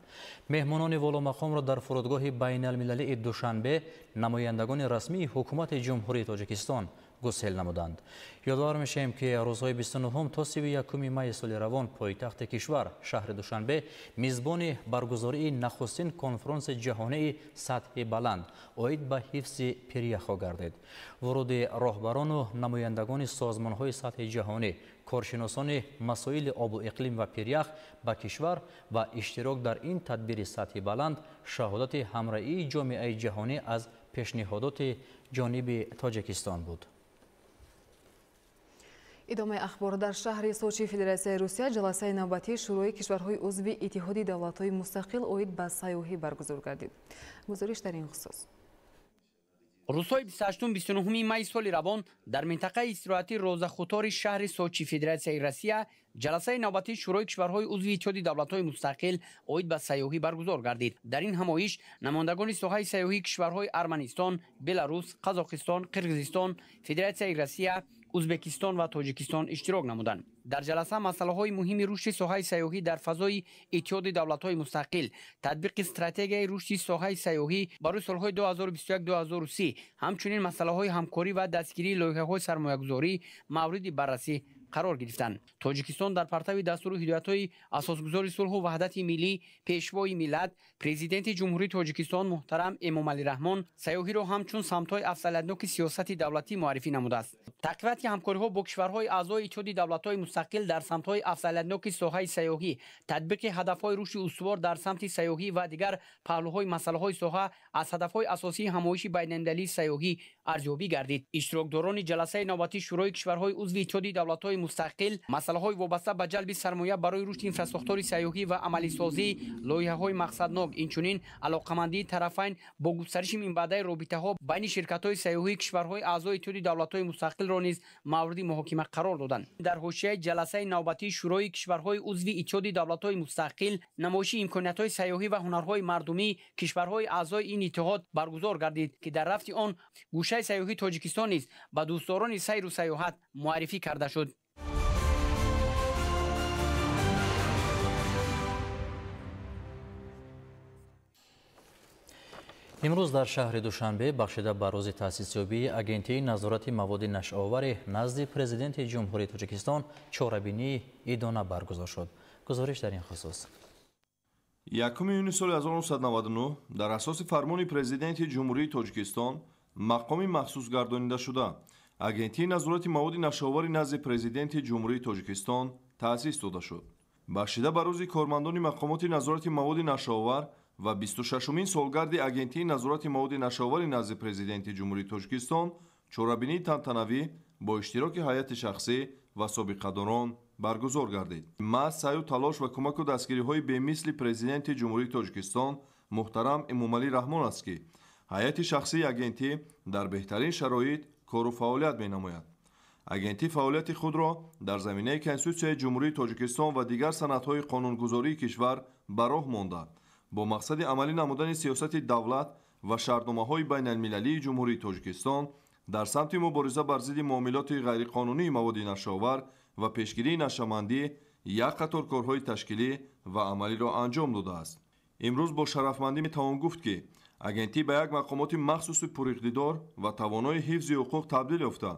مهمانان والامقام را در فرودگاه بین المللی دوشنبه نمایندگان رسمی حکومت جمهوری تاجیکستان گسیل نمودند. یادآور میشیم که روزهای 29 تا 31 می سال روان پایتخت کشور شهر دوشنبه میزبان برگزاری نخستین کنفرانس جهانی سطح بلند اوید به حفظ پیریخو گردید. ورود راهبران و نمایندگان سازمان‌های سطح جهانی، کارشناسان مسائل آب و اقلیم و پیریخ به کشور و اشتراک در این تدبیر سطح بلند شهادت همراهی جامعه جهانی از پیشنهادات جانب تاجیکستان بود. ادامه اخبار. در شهر سوچی فدراسیای روسیه جلسه نوبتی شروع کشورهای عضو اتحاد دولت‌های مستقل اوید به سیاحی برگزار گردید. گزارش در این خصوص. روزهای 28-29 می سال روان در منطقه استراحتی روزخوتار شهر سوچی فدراسیای روسیه جلسه نوبتی شورای کشورهای عضو اتحاد دولت‌های مستقل اوید به سیاحی برگزار گردید. در این همایش نمایندگان ساحه سیاحی کشورهای ارمنستان، بلاروس، قزاقستان، قرقیزستان، فدراسیای روسیه، ازبکستان و تاجیکستان اشتراک نمودند. در جلسه مسائل مهم رشد ساحه سیاحی در فضای اتحاد دولت‌های مستقل، تطبیق استراتژی رشد ساحه سیاحی برای سالهای 2021-2030، همچنین مسائل همکاری و دستگیری لایحه‌های سرمایه‌گذاری مورد بررسی قرار گرفتند. تاجیکستان در پرتو دستور هدایت‌های اساسگذار صلح و وحدت ملی پیشوای ملت پرزیدنت جمهوری تاجیکستان محترم امامعلی رحمان سیاحی را همچون سمت‌های افضلیت‌ناک سیاست دولتی معرفی نموده است. تقویت همکاری‌ها با کشورهای اعضای اتحاد دولت‌های مستقل در سمت‌های افضلیت‌ناک ساحه سیاحی، تطبیق هدف‌های رشد استوار در سمت سیاحی و دیگر پهلوهای مسائل ساحه از هدف‌های اساسی همایش بین‌المللی سیاحی ارزیابی گردید. اشتراکداران جلسه نوبتی شورای کشورهای عضو اتحاد دولت‌های مستقل مسائل‌های وابسته به جلب سرمایه برای رشد اینفراستراکچور سیاحی و عملی سازی لایحه‌های مقصدناک، اینچنین علاقمندی طرفین با گسترش منبع رابطه‌ها بین شرکت‌های سیاحی کشورهای اعضای اتحاد دولت‌های مستقل را نیز مورد محاکمه قرار دادند. در حاشیه جلسه نوبتی شورای کشورهای عضو اتحاد دولت‌های مستقل نمایش امکانات‌های سیاحی و هنرهای مردمی کشورهای اعضای این اتحاد برگزار گردید که در رفت آن گوشه سیاحی تاجیکستان نیز به دوستداران سیر و سیاحت معرفی کرده شد. امروز در شهر دوشنبه بخشیده به روز تأسیسیابی اگنتی نظارت مواد نشآور نزد پرزیدنت جمهوری تاجیکستان چهاربینی ایدانا برگزار شد. گزارش در این خصوص. 1 یونیو سال 1999 در اساس فرمان پرزیدنت جمهوری تاجیکستان مقامی مخصوص گردانیده شده اگنتی نظارت مواد نشآور نزد پرزیدنت جمهوری تاجیکستان تأسیس داده شد. بخشیده به روز کارمندان مقامات نظارت مواد نشآور و 26مین سالگرد اگنتی نظارت مواد نشآور نزد پرزیدنت جمهوری تاجیکستان چهاربینی تантанавӣ با اشتراک هیئت شخصی و سابقه‌داران برگزار گردید. محض سعی و تلاش و کمک و دستگیری‌های بی‌مثل پرزیدنت جمهوری تاجیکستان محترم امامعلی رحمان است که هیئت شخصی اگنتی در بهترین شرایط کار و فعالیت می‌نماید. اگنتی فعالیت خود را در زمینه کنستیتوسیای جمهوری تاجیکستان و دیگر سندهای قانونگذاری کشور به راه مانده با مقصد عملی نمودن سیاست دولت و شرطنامه‌های بین‌المللی جمهوری تاجیکستان در سمت مبارزه بر ضد معاملات غیرقانونی مواد نشآور و پیشگیری نشه‌مندی یک قطار کارهای تشکیلی و عملی را انجام داده است. امروز با شرفمندی میتوان گفت که اگنتی به یک مقامات مخصوص پراقتدار و توانای حفظ حقوق تبدیل یافته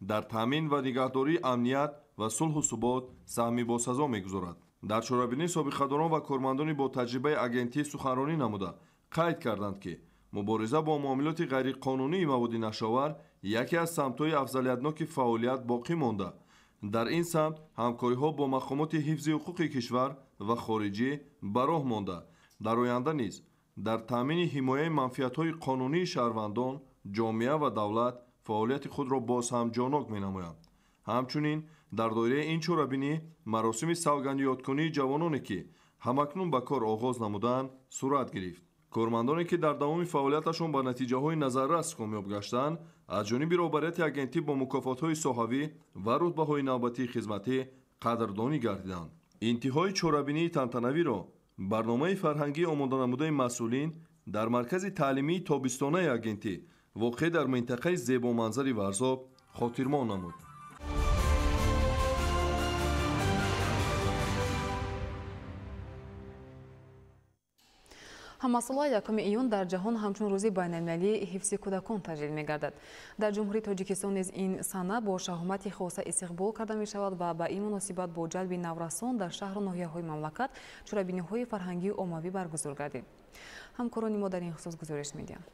در تامین و نگهداری امنیت و صلح و ثبات سهمی باسزا میگذارد. در چهاربینی سابقه‌داران و کارمندان با تجربه اگنتی سخنرانی نموده قید کردند که مبارزه با معاملات غیرقانونی مواد نشآور یکی از سمت‌های افضلیت‌ناک فعالیت باقی مانده. در این سمت همکاری‌ها با مقامات حفظ حقوق کشور و خارجی به راه مانده. در آینده نیز در تامین حمایت منفعت‌های قانونی شهروندان، جامعه و دولت فعالیت خود را باز هم جانانک می‌نمایند. همچنین در دایره این چهاربینی مراسم سوگند یادکنی جوانانی که ҳамакнун ба кор оғоз намудан сурат гирифт. кормандоне ки дар давоми фаъолияташон ба натиҷаҳои назаррас комёб гаштанд, аз ҷониби роҳбарияти агентӣ бо мукофотҳои соҳавӣ ва рутбаҳои навбатии хизматӣ қадрдонӣ гардиданд. интиҳои чорабинии тантанавиро барномаи фарҳангии омоданамудаи масъулин дар маркази таълимии тобистонаи агентӣ воқеъ дар минтақаи зебоманзари варзоб хотирмон намуд. ҳамасола 1 июн дар ҷаҳон ҳамчун рӯзи байналмилалии ҳифзи кӯдакон таҷлил мегардад. дар ҷумҳурии Тоҷикистон низ ин сана бо шаҳомати хоса истиқбол карда мешавад ва ба ин муносибат бо ҷалби наврасон дар шаҳру ноҳияҳои мамлакат чорабиниҳои фарҳангию оммавӣ баргузор гардид. ҳамкорони мо дар ин хусус гузориш медиҳанд.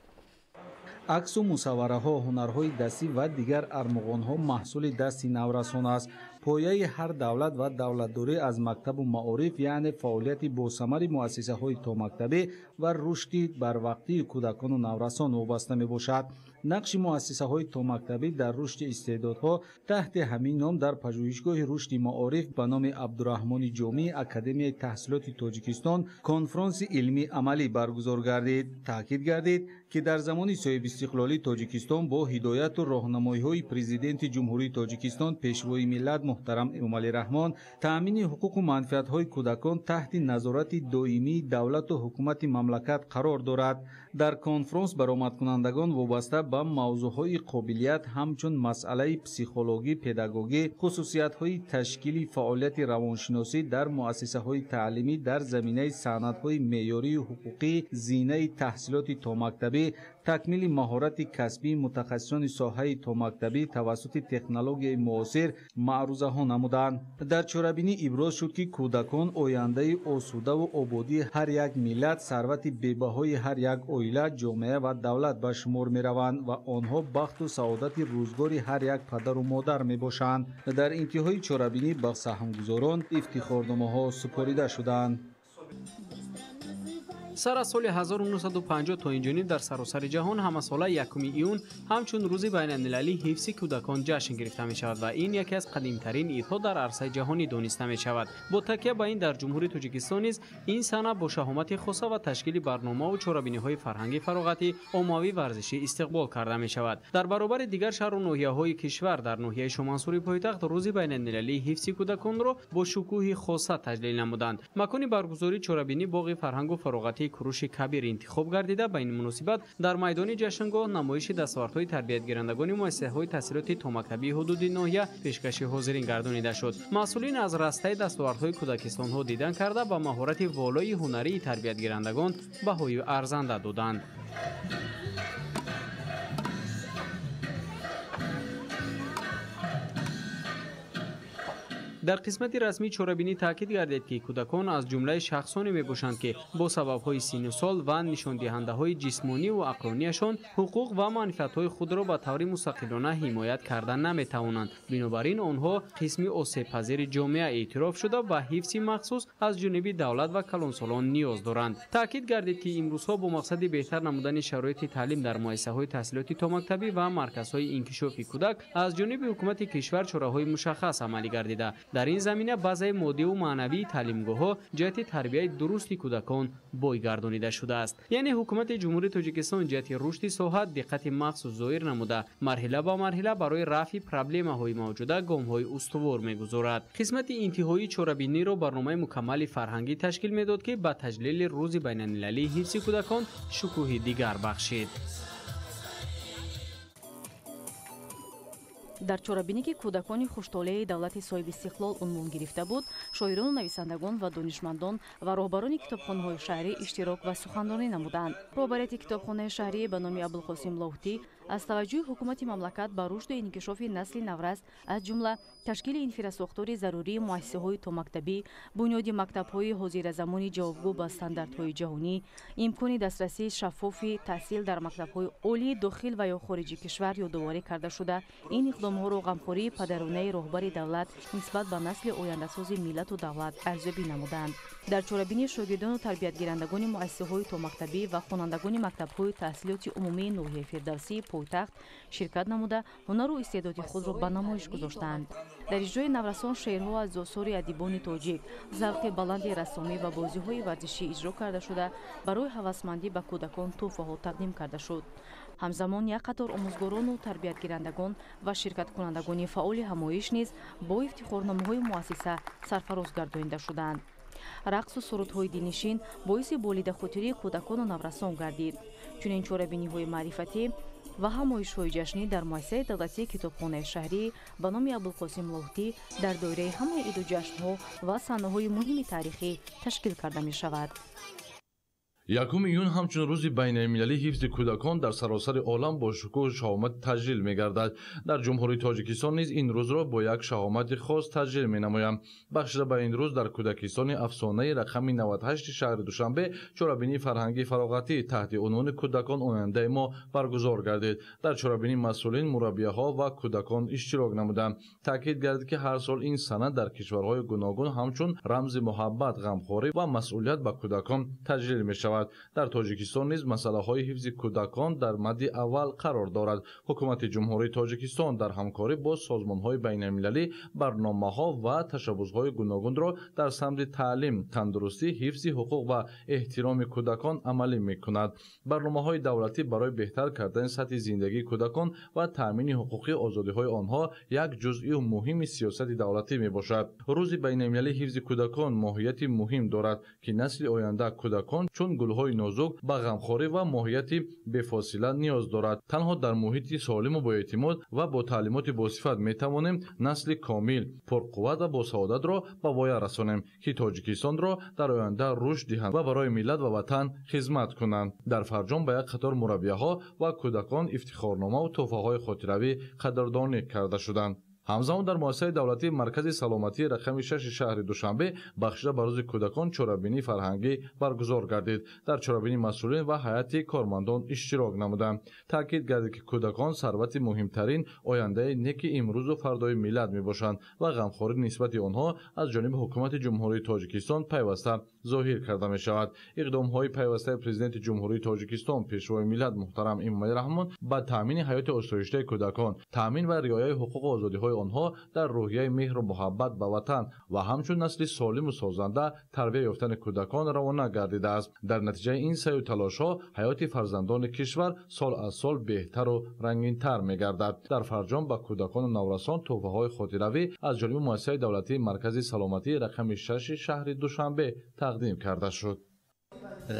аксу мусаввараҳо, ҳунарҳои дастӣ ва дигар армуғонҳо маҳсули дасти наврасон аст. пояи ҳар давлат ва давлатдорӣ аз мактабу маориф, яъне фаъолияти босамари муассисаҳои томактабӣ ва рушди барвақтии кӯдакону наврасон вобаста мебошад. нақши муассисаҳои томактабӣ дар рушди истеъдодҳо таҳти ҳамин ном дар пажӯҳишгоҳи рушди маориф ба номи Абдураҳмони Ҷомии Академияи таҳсилоти Тоҷикистон конфронси илмӣ амалӣ баргузор гардид. таъкид гардид ки дар замони соҳибистиқлолии Тоҷикистон бо ҳидояту роҳнамоиҳои президенти ҷумҳурии Тоҷикистон пешвои миллат муҳтарам Эмомалӣ Раҳмон таъмини ҳуқуқу манфиатҳои кӯдакон таҳти назорати доимии давлату ҳукумати мамлакат қарор дорад. дар конфронс баромадкунандагон вобаста ба мавзӯъҳои қобилият ҳамчун масъалаи психологӣ, педагогӣ, хусусиятҳои ташкили фаъолияти равоншиносӣ дар муассисаҳои таълимӣ дар заминаи санъатҳои меъёрию ҳуқуқӣ, зинаи таҳсилоти томактабӣ, такмили маҳорати касбии мутахассисони соҳаи томактабӣ тавассути технологияи муосир маърузаҳо намуданд. дар чорабинӣ иброз шуд ки кӯдакон ояндаи осудаву ободии ҳар як миллат, сарвати бебаҳои ҳар як оила, ҷомеа ва давлат ба шумор мераванд ва онҳо бахту саодати рӯзгори ҳар як падару модар мебошанд. дар интиҳои чорабинӣ ба саҳмгузорон ифтихорномаҳо супорида шуданд. сар аз соли 1950 то инҷониб дар саросари ҷаҳон ҳамасола 1 июн ҳамчун рӯзи байналмилалии ҳифзи кӯдакон ҷашн гирифта мешавад ва ин яке аз қадимтарин идҳо дар арсаи ҷаҳонӣ дониста мешавад. бо такя ба ин дар ҷумҳурии Тоҷикистон низ ин сана бо шаҳомати хоса ва ташкили барномаву чорабиниҳои фарҳанги фароғати оммавӣ варзишӣ истиқбол карда мешавад. дар баробари дигар шаҳру ноҳияҳои кишвар дар ноҳияи шомансури пойтахт рӯзи байналмилалии ҳифзи кӯдаконро бо шукӯҳи хоса таҷлил намуданд. макони баргузории чорабинӣ боғи фарҳангу фароғати куруши кабир интихоб гардида ба ин муносибат дар майдони ҷашнгоҳ намоиши дастовардҳои тарбиятгирандагони муассисаҳои таҳсилоти томактабии ҳудуди ноҳия пешкаши ҳозирин гардонида шуд. масъулин аз растаи дастовардҳои кӯдакистонҳо дидан карда ба маҳорати волои ҳунарии тарбиятгирандагон баҳои арзанда доданд. дар қисмати расмии чорабинӣ таъкид гардид ки кӯдакон аз ҷумлаи шахсоне мебошанд ки бо сабабҳои синну сол ва нишондиҳандаҳои ҷисмониву ақлонияшон ҳуқуқ ва манфиатҳои худро ба таври мустақилона ҳимоят карда наметавонанд. бинобар ин онҳо қисми осебпазири ҷомеа эътироф шуда ба ҳифзи махсус аз ҷониби давлат ва калонсолон ниёз доранд. таъкид гардид ки имрӯзҳо бо мақсади беҳтар намудани шароити таълим дар муассисаҳои таҳсилоти томактабӣ ва марказҳои инкишофи кӯдак аз ҷониби ҳукумати кишвар чораҳои мушаххас амалӣ гардида. дар ин замина базаи моддиву маънавии таълимгоҳҳо ҷиҳати тарбияи дурусти кӯдакон бой гардонида шудааст. яъне ҳукумати ҷумҳурии Тоҷикистон ҷиҳати рушди соҳа диққати махсус зоҳир намуда марҳила ба марҳила барои рафъи проблемаҳои мавҷуда гомҳои устувор мегузорад. қисмати интиҳоии чорабиниро барномаи мукаммали фарҳангӣ ташкил медод ки ба таҷлили рӯзи байналмилалии ҳифзи кӯдакон шукӯҳи дигар бахшид. дар чорабинӣ ки кӯдакони хуштолияи давлати соҳибистиқлол унвон гирифта буд, шоирону нависандагон ва донишмандон ва роҳбарони китобхонаҳои шаҳрӣ иштирок ва сухандонӣ намуданд. роҳбарияти китобхонаи шаҳрӣ ба номи Абулқосим Лоҳутӣ аз таваҷҷӯҳи ҳукумати мамлакат ба рушду инкишофи насли наврас аз ҷумла ташкили инфраструктури зарурии муассисаҳои томактабӣ, бунёди мактабҳои ҳозиразамони ҷавобгӯ ба стандартҳои ҷаҳонӣ, имкони дастрасии шаффофи таҳсил дар мактабҳои олии дохил ва ё хориҷи кишвар ёдоварӣ карда шуда, ин иқдомҳоро ғамхории падаронаи роҳбари давлат нисбат ба насли ояндасози миллату давлат арзёбӣ намуданд. дар чорабинӣ шогирдону тарбиятгирандагони муассисаҳои томактабӣ ва хонандагони мактабҳои таҳсилоти умумии ноҳияи Фирдавсӣ пойтахт ширкат намуда ҳунару истеъдоди худро ба намоиш гузоштанд. дар иҷрои наврасон шеърҳо аз осори адибони тоҷик завқи баланди рассомӣ ва бозиҳои варзишӣ иҷро карда шуда барои ҳавасмандӣ ба кӯдакон тӯҳфаҳо тақдим карда шуд. ҳамзамон як қатор омӯзгорону тарбиятгирандагон ва ширкаткунандагони фаъоли ҳамоиш низ бо ифтихорномаҳои муассиса сарфароз гардонида шуданд. рақсу сурудҳои дилнишин боиси болидахотирии кӯдакону наврасон гардид. чунин чорабиниҳои маърифатӣ ва ҳамоишҳои ҷашнӣ дар муассисаи давлатии китобхонаи шаҳрӣ ба номи Абулқосим Лоҳдӣ дар доираи ҳамаи иду ҷашнҳо ва санаҳои муҳими таърихӣ ташкил карда мешавад. 1 июн ҳамчун рӯзи байналмилалии ҳифзи кӯдакон дар саросари олам бо шукӯҳу шаҳомат таҷлил мегардад. дар ҷумҳурии Тоҷикистон низ ин рӯзро бо як шаҳомати хос таҷлил менамоянд. бахшида ба ин рӯз дар кӯдакистони афсонаи рақами 98 шаҳри Душанбе чорабинии фарҳангии фароғатӣ таҳти унвони кӯдакон ояндаи мо баргузор гардид. дар чорабинӣ масъулин, мураббияҳо ва кӯдакон иштирок намуданд. таъкид гардид ки ҳар сол ин санад дар кишварҳои гуногун ҳамчун рамзи муҳаббат, ғамхорӣ ва масъулият ба кӯдакон таҷлил мешавад. дар Тоҷикистон низ масъалаҳои ҳифзи кӯдакон дар мадди аввал қарор дорад. ҳукумати ҷумҳурии Тоҷикистон дар ҳамкорӣ бо созмонҳои байналмилалӣ барномаҳо ва ташаббусҳои гуногунро дар самти таълим, тандурустӣ, ҳифзи ҳуқуқ ва эҳтироми кӯдакон амалӣ мекунад. барномаҳои давлатӣ барои беҳтар кардани сатҳи зиндагии кӯдакон ва таъмини ҳуқуқи озодиҳои онҳо як ҷузъи муҳими сиёсати давлатӣ мебошад. рӯзи байналмилалии ҳифзи кӯдакон моҳияти муҳим дорад, ки насли оянда кӯдакон чун гулҳои нозук ба ғамхорӣ ва моҳияти бефосила ниёз дорад. танҳо дар муҳити солиму боэътимод ва бо таълимоти босифат метавонем насли комил, пурқувват ва босаодатро ба воя расонем, ки Тоҷикистонро дар оянда рушд диҳанд ва барои миллат ва ватан хизмат кунанд. дар Фарҷом ба як қатор мураббияҳо ва кӯдакон ифтихорномаву тӯҳфаҳои хотиравӣ қадрдонӣ карда шуданд. ҳамзамон дар муассисаи давлатии маркази саломатии рақами 6 шаҳри Душанбе бахшида ба рӯзи кӯдакон чорабинии фарҳангӣ баргузор гардид. дар чорабинӣ масъулин ва ҳайати кормандон иштирок намуданд. таъкид гардид ки кӯдакон сарвати муҳимтарин ояндаи неки имрӯзу фардои миллат мебошанд ва ғамхорӣ нисбати онҳо аз ҷониби ҳукумати ҷумҳурии Тоҷикистон пайваста зоҳир карда мешавад. иқдомҳои пайвастаи президенти ҷумҳурии Тоҷикистон пешвои миллат муҳтарам Эмомалӣ Раҳмон ба таъмини ҳаёти осоиштаи кӯдакон, таъмин ва риояи ҳуқуқу озодиҳои онҳо дар рӯҳияи меҳру муҳаббат ба ватан ва ҳамчун насли солиму созанда тарбия ёфтани кӯдакон равона гардидааст. дар натиҷаи ин саъю талошҳо ҳаёти фарзандони кишвар сол аз сол беҳтару рангинтар мегардад. дар Фарҷом ба кӯдакону наврасон тӯҳфаҳои хотиравӣ аз ҷониби муассисаи давлатии маркази саломатии рақами 6 шаҳри Душанбе тақдим карда шуд.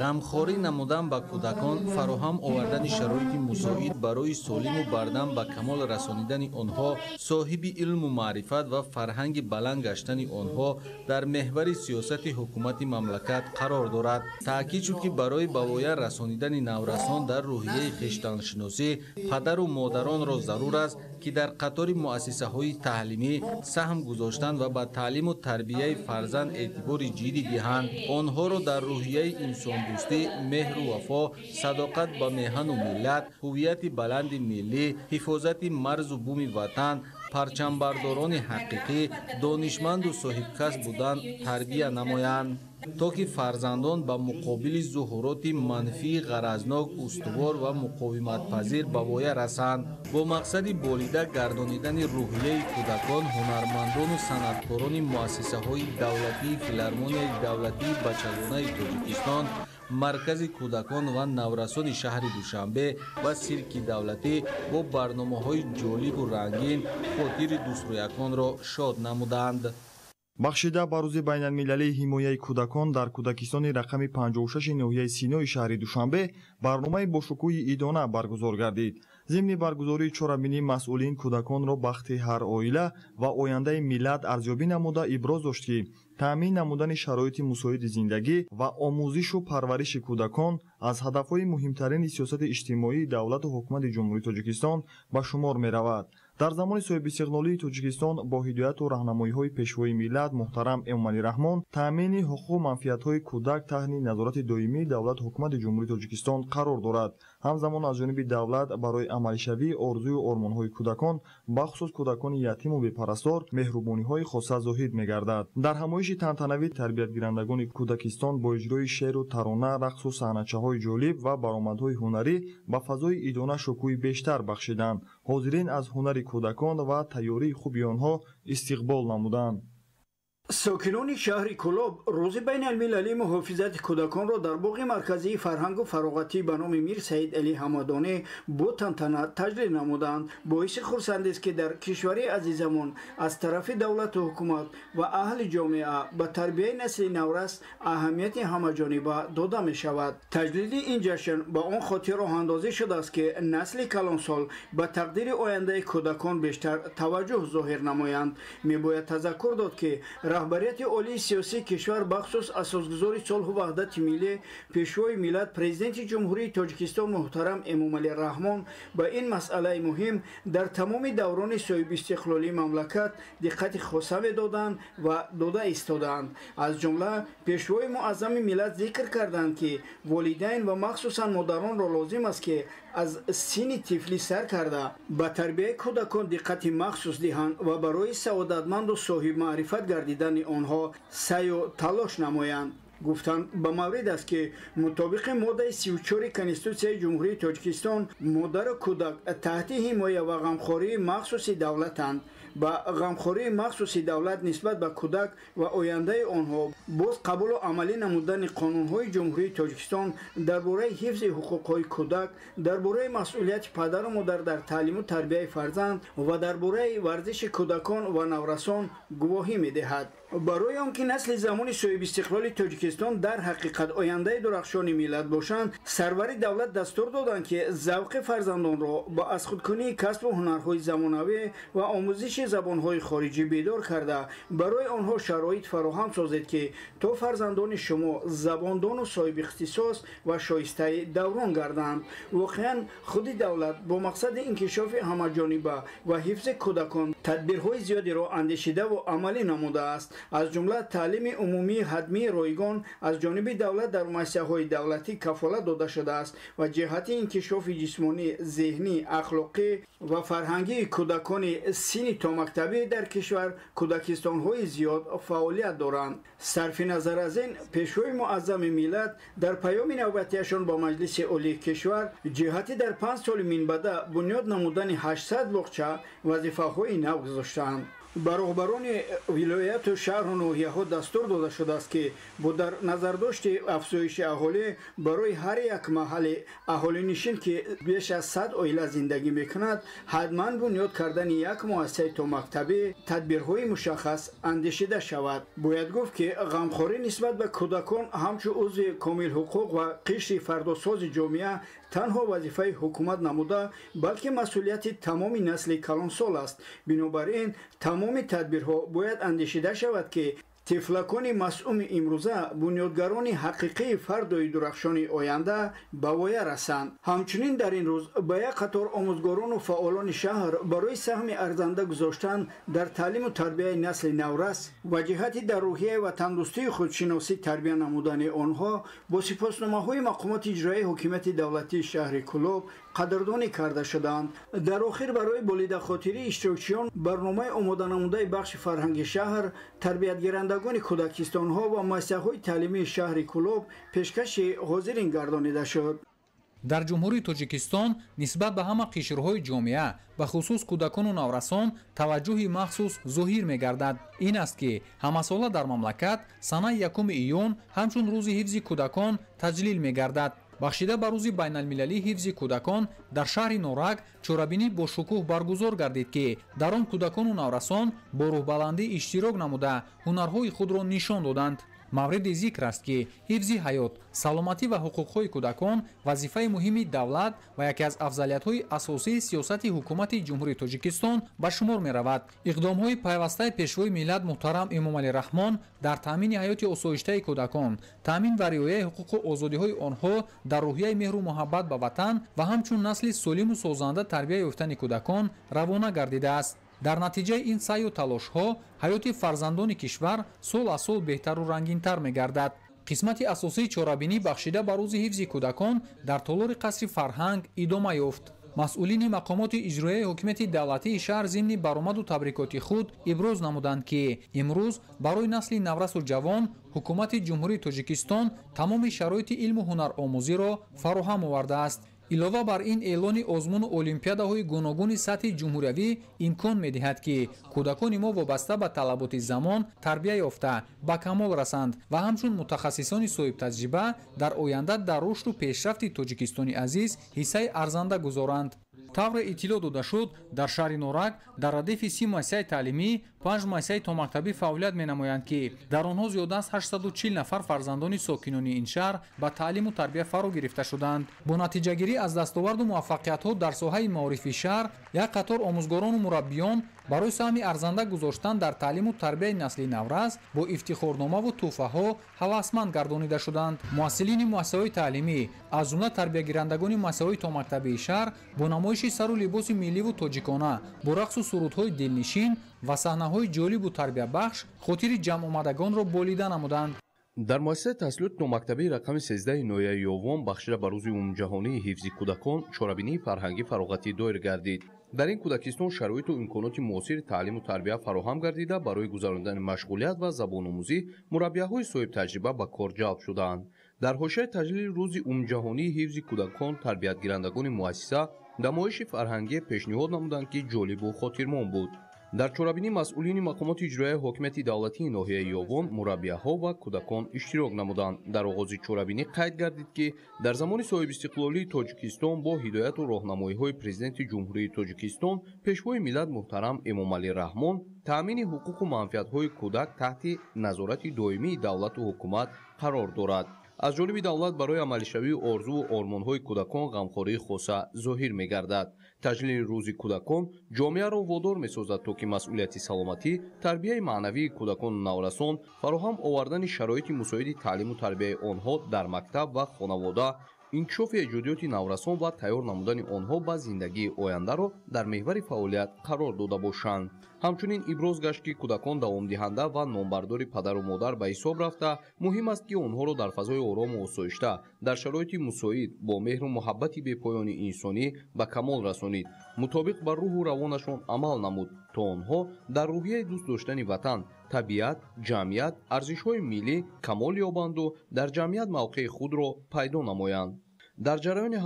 ғамхорӣ намудан ба кӯдакон, фароҳам овардани шароити мусоид барои солиму бардам ба камол расонидани онҳо, соҳиби илму маърифат ва фарҳанги баланд гаштани онҳо дар меҳвари сиёсати ҳукумати мамлакат қарор дорад. таъкид шуд ки барои ба воя расонидани наврасон дар рӯҳияи хиштаншиносӣ падару модаронро зарур аст, ки дар қатори муассисаҳои таълимӣ саҳм гузоштанд ва ба таълиму тарбияи фарзанд эътибори ҷиддӣ диҳанд. онҳоро дар рӯҳияи инсондӯстӣ, меҳру вафо, садоқат ба меҳану миллат, ҳуввияти баланди миллӣ, ҳифозати марзу буми ватан, парчамбардорони ҳақиқӣ, донишманду соҳибкасб будан тарбия намоянд, то ки фарзандон ба муқобили зуҳуроти манфии ғаразнок, устувор ва муқовиматпазир ба воя расанд. бо мақсади болида гардонидани рӯҳияи кӯдакон, ҳунармандону санъаткорони муассисаҳои давлатии филармонияи давлатии бачагонаи Тоҷикистон, маркази кӯдакон ва наврасони шаҳри Душанбе ва сирки давлатӣ бо барномаҳои ҷолибу рангин хотири дӯстрӯяконро шод намуданд. бахшида ба рӯзи байналмилалии ҳимояи кӯдакон дар кӯдакистони рақами 56 ноҳияи Синои шаҳри Душанбе барномаи бошукӯҳи идона баргузор гардид. зимни баргузории чорабинии масъулин кӯдаконро бахти ҳар оила ва ояндаи миллат арзёбӣ намуда иброз дошт ки таъмин намудани шароити мусоиди зиндагӣ ва омӯзишу парвариши кӯдакон аз ҳадафҳои муҳимтарини сиёсати иҷтимоии давлату ҳукумати ҷумҳурии Тоҷикистон ба шумор меравад. дар замони соҳибистиқлолии тоҷикистон бо ҳидояту раҳнамоиҳои пешвои миллат муҳтарам эмомалираҳмон таъмини ҳуқуқу манфиатҳои кӯдак таҳти назорати доимии давлат ҳукумати ҷумҳурии тоҷикистон қарор дорад. ҳамзамон аз ҷониби давлат барои амалишавии орзую ормонҳои кӯдакон бахусус кӯдакони ятиму бепарастор меҳрубониҳои хоса зоҳид мегардад. дар ҳамоиши тантанавии тарбиятгирандагони кӯдакистон бо иҷрои шеъру тарона, рақсу саҳначаҳои ҷолиб ва баромадҳои ҳунарӣ ба фазои идона шукӯҳи бештар бахшиданд. ҳозирин аз ҳунари кӯдакон ва тайёрии хуби онҳо истиқбол намуданд. сокинони шаҳри Кӯлоб рӯзи байналмилалии муҳофизати кӯдаконро дар боғи марказии фарҳангу фароғатӣ ба номи Мир Саид Али Ҳамадонӣ бо тантана таҷлил намуданд. боиси хурсандист ки дар кишвари азизамон аз тарафи давлату ҳукумат ва аҳли ҷомеа ба тарбияи насли наврас аҳамияти ҳамаҷониба дода мешавад. таҷлили ин ҷашн ба он хотир роҳандозӣ шудааст ки насли калонсол ба тақдири ояндаи кӯдакон бештар таваҷҷӯҳ зоҳир намоянд. мебояд тазаккур дод ки раҳбарияти олии сиёсии кишвар бахусус асосгузори солҳу ваҳдати миллӣ пешвои миллат президенти ҷумҳурии тоҷикистон муҳтарам Эмомалӣ Раҳмон ба ин масъалаи муҳим дар тамоми даврони соҳибистиқлолии мамлакат диққати хоса медоданд ва дода истодаанд. аз ҷумла пешвои муаззами миллат зикр карданд ки волидайн ва махсусан модаронро лозим аст ки аз синни тифлӣ сар карда ба тарбияи кӯдакон диққати махсус диҳанд ва барои саодатманду соҳибмаърифат гардидани онҳо сайю талош намоянд. гуфтанд ба маврид аст ки мутобиқи моддаи 34 Конститутсияи ҷумҳурии Тоҷикистон модару кӯдак таҳти ҳимоя ва ғамхории махсуси давлатанд. ба ғамхории махсуси давлат нисбат ба кӯдак ва ояндаи онҳо боз қабулу амалӣ намудани қонунҳои ҷумҳурии Тоҷикистон дар бораи ҳифзи ҳуқуқҳои кӯдак, дар бораи масъулияти падару модар дар таълиму тарбияи фарзанд ва дар бораи варзиши кӯдакон ва наврасон гувоҳӣ медиҳад. барои он ки насли замони соҳибистиқлоли Тоҷикистон дар ҳақиқат ояндаи дурахшони миллат бошанд, сарвари давлат дастур доданд ки завқи фарзандонро ба азхудкунии касбу ҳунарҳои замонавӣ ва омӯзиши забонҳои хориҷӣ бедор карда барои онҳо шароит фароҳам созед ки то фарзандони шумо забондону соҳибихтисос ва шоистаи даврон гарданд. воқеан худи давлат бо мақсади инкишофи ҳамаҷониба ва ҳифзи кӯдакон тадбирҳои зиёдеро андешидаву амалӣ намудааст. аз ҷумла таълими умумии ҳатмии ройгон аз ҷониби давлат дар муассисаҳои давлатӣ кафолат дода шудааст ва ҷиҳати инкишофи ҷисмонӣ, зеҳнӣ, ахлоқӣ ва фарҳангии кӯдакони синни томактабӣ дар кишвар кӯдакистонҳои зиёд фаъолият доранд. сарфи назар аз ин, пешвои муаззами миллат дар паёми навбатиашон ба маҷлиси олии кишвар ҷиҳати дар 5 соли минбаъда бунёд намудани 800 боғча вазифаҳои нав гузоштаанд. ба роҳбарони вилояту шаҳру ноҳияҳо дастур дода шудааст ки бо дар назардошти афзоиши аҳолӣ барои ҳар як маҳалли аҳолинишин ки беш аз 100 оила зиндагӣ мекунад ҳатман бунёд кардани як муассисаи томактабӣ тадбирҳои мушаххас андешида шавад. бояд гуфт ки ғамхорӣ нисбат ба кӯдакон ҳамчун узви комилҳуқуқ ва қишри фардосози ҷомеа танҳо вазифаи ҳукумат намуда, балки масъулияти тамоми насли калонсол аст. бинобар ин тамоми тадбирҳо бояд андешида шавад ки тифлакони масъуми имрӯза бунёдгарони ҳақиқии фардои дурахшони оянда ба воя расанд. ҳамчунин дар ин рӯз ба як қатор омӯзгорону фаъолони шаҳр барои саҳми арзанда гузоштан дар таълиму тарбияи насли наврас ва ҷиҳати дар рӯҳия ва тандурустии худшиносӣ тарбия намудани онҳо бо сипосномаҳои мақомоти иҷроии ҳокимияти давлатии шаҳри Кӯлоб қадрдонӣ карда шуданд. дар охир барои болидахотирии иштирокчиён барномаи омоданамудаи бахши фарҳанги шаҳр тарбиятгирандагони кӯдакистонҳо ва муассисаҳои таълимии шаҳри Кӯлоб пешкаши ҳозирин гардонида шуд. дар ҷумҳурии тоҷикистон нисбат ба ҳама қишрҳои ҷомеа ба хусус кӯдакону наврасон таваҷҷӯҳи махсус зоҳир мегардад. ин аст ки ҳамасола дар мамлакат санаи 1 июн ҳамчун рӯзи ҳифзи кӯдакон таҷлил мегардад. бахшида ба рӯзи байналмилалии ҳифзи кӯдакон дар шаҳри Норак чорабинӣ бо шукӯҳ баргузор гардид ки дар он кӯдакону наврасон бо рӯҳбаландӣ иштирок намуда ҳунарҳои худро нишон доданд. мавриди зикр аст ки ҳифзи ҳаёт саломатӣ ва ҳуқуқҳои кӯдакон вазифаи муҳими давлат ва яке аз афзалиятҳои асосии сиёсати ҳукумати ҷумҳурии тоҷикистон ба шумор меравад. иқдомҳои пайвастаи пешвои миллат муҳтарам Эмомалӣ Раҳмон дар таъмини ҳаёти осоиштаи кӯдакон, таъмин ва риояи ҳуқуқу озодиҳои онҳо дар рӯҳияи меҳру муҳаббат ба ватан ва ҳамчун насли солиму созанда тарбия ёфтани кӯдакон равона гардидааст. дар натиҷаи ин сайю талошҳо ҳаёти фарзандони кишвар сол аз сол беҳтару рангинтар мегардад. қисмати асосии чорабинӣ бахшида ба рӯзи ҳифзи кӯдакон дар толори қасри фарҳанг идома ёфт. масъулини мақомоти иҷроияи ҳокимияти давлатии шаҳр зимни баромаду табрикоти худ иброз намуданд ки имрӯз барои насли наврасу ҷавон ҳукумати ҷумҳурии тоҷикистон тамоми шароити илму ҳунаромӯзиро фароҳам овардааст. илова бар ин эълони озмуну олимпиадаҳои гуногуни сатҳи ҷумҳуриявӣ имкон медиҳад ки кӯдакони мо вобаста ба талаботи замон тарбия ёфта ба камол расанд ва ҳамчун мутахассисони соҳибтаҷриба дар оянда дар рушду пешрафти тоҷикистони азиз ҳиссаи арзанда гузоранд. тавре иттилоъ дода шуд, дар шаҳри Норак дар радифи 30 муассисаи таълимӣ 5 муассисаи томактабӣ фаъолият менамоянд ки дар онҳо зиёда аз 840 нафар фарзандони сокинони ин шаҳр ба таълиму тарбия фаро гирифта шуданд. бо натиҷагирӣ аз дастоварду муваффақиятҳо дар соҳаи маорифи шаҳр як қатор омӯзгорону мураббиён барои саҳми арзанда гузоштан дар таълиму тарбияи насли наврас бо ифтихорномаву тӯҳфаҳо ҳавасманд гардонида шуданд. муассилини муассисаҳои таълимӣ аз ҷумла тарбиягирандагони муассисаҳои томактабии шаҳр бо намоиши сару либоси милливу тоҷикона бо рақсу сурудҳои дилнишин ва саҳнаҳои ҷолибу тарбиябахш хотири ҷамъомадагонро болида намуданд. дар муассисаи таҳсилоти номактабии рақами 13 ноҳияи ёвон бахшида ба рӯзи умумҷаҳонии ҳифзи кӯдакон чорабинии фарҳангӣ фароғатӣ доир гардид. дар ин кӯдакистон шароиту имконоти муосири таълиму тарбия фароҳам гардида барои гузарондани машғулият ва забономӯзӣ мураббияҳои соҳибтаҷриба ба кор ҷалб шуданд. дар ҳошияи таҷлили рӯзи умумҷаҳонии ҳифзи кӯдакон тарбиятгирандагони муассиса намоиши фарҳангӣ пешниҳод намуданд ки ҷолибу хотирмон буд. дар чорабинӣ масъулини мақомоти иҷроияи ҳокимияти давлатии ноҳияи ёвон мураббияҳо ва кӯдакон иштирок намуданд. дар оғози чорабинӣ қайд гардид ки дар замони соҳибистиқлолии тоҷикистон бо ҳидояту роҳнамоиҳои президенти ҷумҳурии тоҷикистон пешвои миллат муҳтарам Эмомалӣ Раҳмон таъмини ҳуқуқу манфиатҳои кӯдак таҳти назорати доимии давлату ҳукумат қарор дорад. аз ҷониби давлат барои амалишавии орзуву ормонҳои кӯдакон ғамхории хоса зоҳир мегардад. таҷлили рӯзи кӯдакон ҷомеаро водор месозад то ки масъулияти саломатӣ, тарбияи маънавии кӯдакону наврасон, фароҳам овардани шароити мусоиди таълиму тарбияи онҳо дар мактаб ва хонавода, инкишофи эҷодиёти наврасон ва тайёр намудани онҳо ба зиндагии ояндаро дар меҳвари фаъолият қарор дода бошанд. ҳамчунин иброз гашт ки кӯдакон давомдиҳанда ва номбардори падару модар ба ҳисоб рафта муҳим аст ки онҳоро дар фазои орому осоишта дар шароити мусоид бо меҳру муҳаббати бепоёни инсонӣ ба камол расонид, мутобиқ ба рӯҳу равонашон амал намуд то онҳо дар рӯҳияи дӯст доштани ватан, табиат, ҷамъият, арзишҳои миллӣ камол ёбанду дар ҷамъият мавқеи худро пайдо намоянд. дар ҷараёни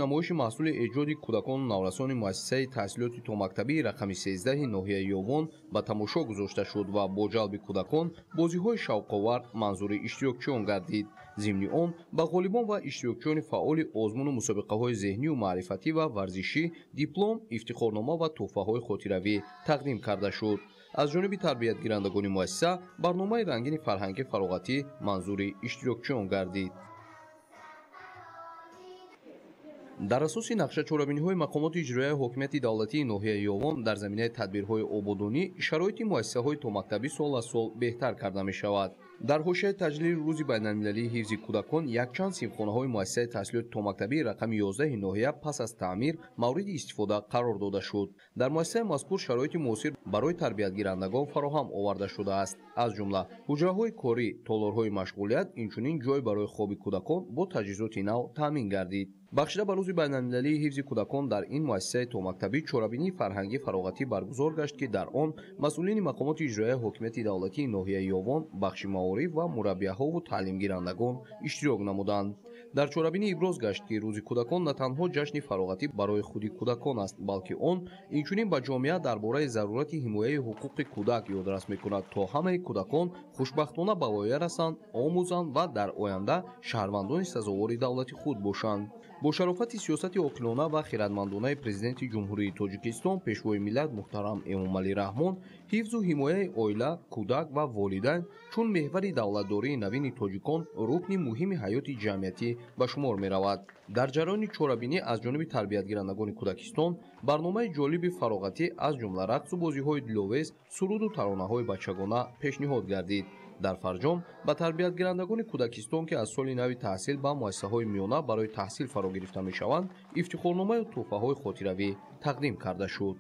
намоиши маҳсули эҷоди кӯдакону наврасони муассисаи таҳсилоти томактабии рақами 13 ноҳияи ёвон ба тамошо гузошта шуд ва бо ҷалби кӯдакон бозиҳои шавқовар манзури иштирокчиён гардид. зимни он ба ғолибон ва иштирокчиёни фаъоли озмуну мусобиқаҳои зеҳнию маърифатӣ ва варзишӣ диплом, ифтихорнома ва тӯҳфаҳои хотиравӣ тақдим карда шуд. аз ҷониби тарбиятгирандагони муассиса барномаи рангини фарҳанги фароғатӣ манзури иштирокчиён гардид. дар асоси нақша чорабиниҳои мақомоти иҷроияи ҳокимияти давлатии ноҳияи ёвон дар заминаи тадбирҳои ободонӣ шароити муассисаҳои томактабӣ сол аз сол беҳтар карда мешавад. дар ҳошияи таҷлили рӯзи байналмилалии ҳифзи кӯдакон якчанд синфхонаҳои муассисаи таҳсилоти томактабии рақами 11 ноҳия пас аз таъмир мавриди истифода қарор дода шуд. дар муассисаи мазкур шароити муосир барои тарбиятгирандагон фароҳам оварда шудааст. аз ҷумла ҳуҷраҳои корӣ, толорҳои машғулият, инчунин ҷой барои хоби кӯдакон бо таҷҳизоти нав таъмин гардид. бахшида ба рӯзи байналмилалии ҳифзи кӯдакон дар ин муассисаи томактабӣ чорабинии фарҳангӣ фароғатӣ баргузор гашт ки дар он масъулини мақомоти иҷроияи ҳокимияти давлатии ноҳияи ёвон, бахши маориф ва мураббияҳову таълимгирандагон иштирок намуданд. дар чорабинӣ иброз гашт ки рӯзи кӯдакон на танҳо ҷашни фароғатӣ барои худи кӯдакон аст, балки он инчунин ба ҷомеа дар бораи зарурати ҳимояи ҳуқуқи кӯдак ёдрас мекунад то ҳамаи кӯдакон хушбахтона ба воя расанд, омӯзанд ва дар оянда шаҳрвандони сазовори давлати худ бошанд. бо шарофати сиёсати оқилона ва хиратмандонаи президенти ҷумҳурии тоҷикистон пешвои миллат муҳтарам эмомалӣ раҳмон ҳифзу ҳимояи оила, кӯдак ва волидайн чун меҳвари давлатдории навини тоҷикон рукни муҳими ҳаёти ҷамъиятӣ ба шумор меравад. дар ҷараёни чорабинӣ аз ҷониби тарбиятгирандагони кӯдакистон барномаи ҷолиби фароғатӣ аз ҷумла рақсу бозиҳои диловез, суруду таронаҳои бачагона пешниҳод гардид. дар фарҷом ба тарбиятгирандагони кӯдакистон ки аз соли нави таҳсил ба муассисаҳои миёна барои таҳсил фаро гирифта мешаванд, ифтихорномаю тӯҳфаҳои хотиравӣ тақдим карда шуд.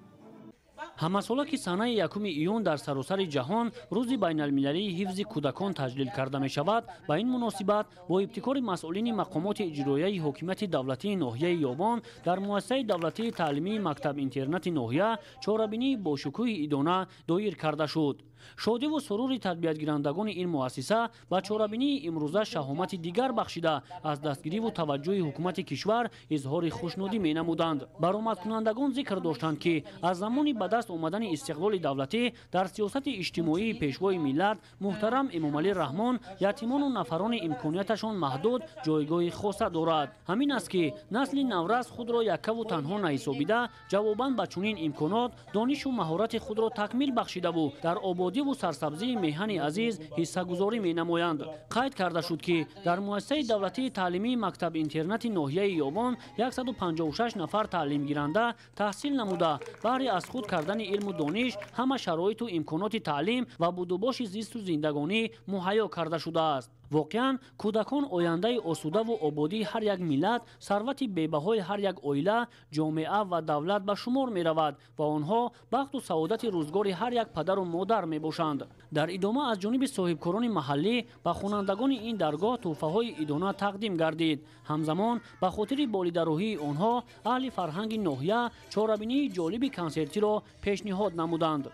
ҳамасола ки санаи 1 июн дар саросари ҷаҳон рӯзи байналмилалии ҳифзи кӯдакон таҷлил карда мешавад, ба ин муносибат бо ибтикори масъулини мақомоти иҷроияи ҳокимияти давлатии ноҳияи Ёбон дар муассисаи давлатии таълимии мактаб-интернати ноҳия чорабинии бошукӯҳи идона доир карда шуд. шодиву сурури тарбиятгирандагони ин муассиса ба чорабинии имрӯза шаҳомати дигар бахшида аз дастгириву таваҷҷӯҳи ҳукумати кишвар изҳори хушнудӣ менамуданд. баромадкунандагон зикр доштанд ки аз замони ба даст омадани истиқлоли давлатӣ дар сиёсати иҷтимоии пешвои миллат муҳтарам Эмомалӣ Раҳмон ятимону нафарони имконияташон маҳдуд ҷойгоҳи хоса дорад. ҳамин аст ки насли наврас худро яккаву танҳо наҳисобида ҷавобан ба чунин имконот донишу маҳорати худро такмил бахшидаву дар ободиву сарсабзии меҳани азиз ҳиссагузорӣ менамоянд. қайд карда шуд ки дар муассисаи давлатии таълимии мактаб-интернати ноҳияи Ёбон 156 нафар таълимгиранда таҳсил намуда баҳри аз худ кардани илму дониш ҳама шароиту имконоти таълим ва будубоши зисту зиндагонӣ муҳайё карда шудааст. воқеан кӯдакон ояндаи осудаву ободии ҳар як миллат, сарвати бебаҳои ҳар як оила, ҷомеа ва давлат ба шумор меравад ва онҳо бахту саодати рӯзгори ҳар як падару модар мебошанд. дар идома аз ҷониби соҳибкорони маҳаллӣ ба хонандагони ин даргоҳ тӯҳфаҳои идона тақдим гардид. ҳамзамон ба хотири болидароҳии онҳо аҳли фарҳанги ноҳия чорабинии ҷолиби консертиро пешниҳод намуданд.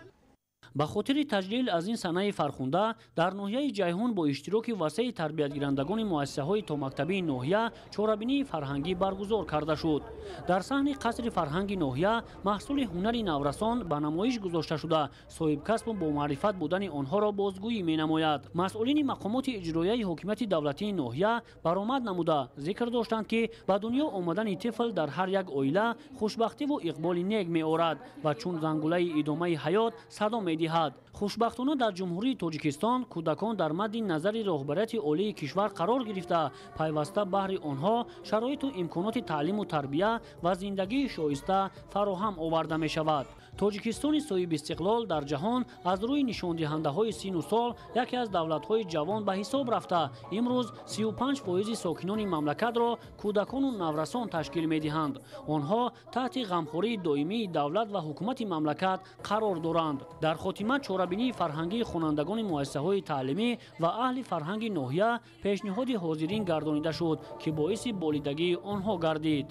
ба хотири таҷлил аз ин санаи фархунда дар ноҳияи ҷайҳун бо иштироки васеъи тарбиятгирандагони муассисаҳои томактабии ноҳия чорабинии фарҳангӣ баргузор карда шуд. дар саҳни қасри фарҳанги ноҳия маҳсули ҳунари наврасон ба намоиш гузошта шуда соҳибкасбу бомаърифат будани онҳоро бозгӯӣ менамояд. масъулини мақомоти иҷроияи ҳокимияти давлатии ноҳия баромад намуда зикр доштанд ки ба дунё омадани тифл дар ҳар як оила хушбахтиву иқболи нег меорад ва чун зангулаи идомаи ҳаёт садо медиҳад. хушбахтона дар ҷумҳурии тоҷикистон кӯдакон дар мадди назари роҳбарияти олии кишвар қарор гирифта пайваста баҳри онҳо шароиту имконоти таълиму тарбия ва зиндагии шоиста фароҳам оварда мешавад. тоҷикистони соҳиби истиқлол дар ҷаҳон аз рӯи нишондиҳандаҳои сину сол яке аз давлатҳои ҷавон ба ҳисоб рафта имрӯз 35% сокинони мамлакатро кӯдакону наврасон ташкил медиҳанд. онҳо таҳти ғамхории доимии давлат ва ҳукумати мамлакат қарор доранд. дар хотима чорабинии фарҳангии хонандагони муассисаҳои таълимӣ ва аҳли фарҳанги ноҳия пешниҳоди ҳозирин гардонида шуд ки боиси болидагии онҳо гардид.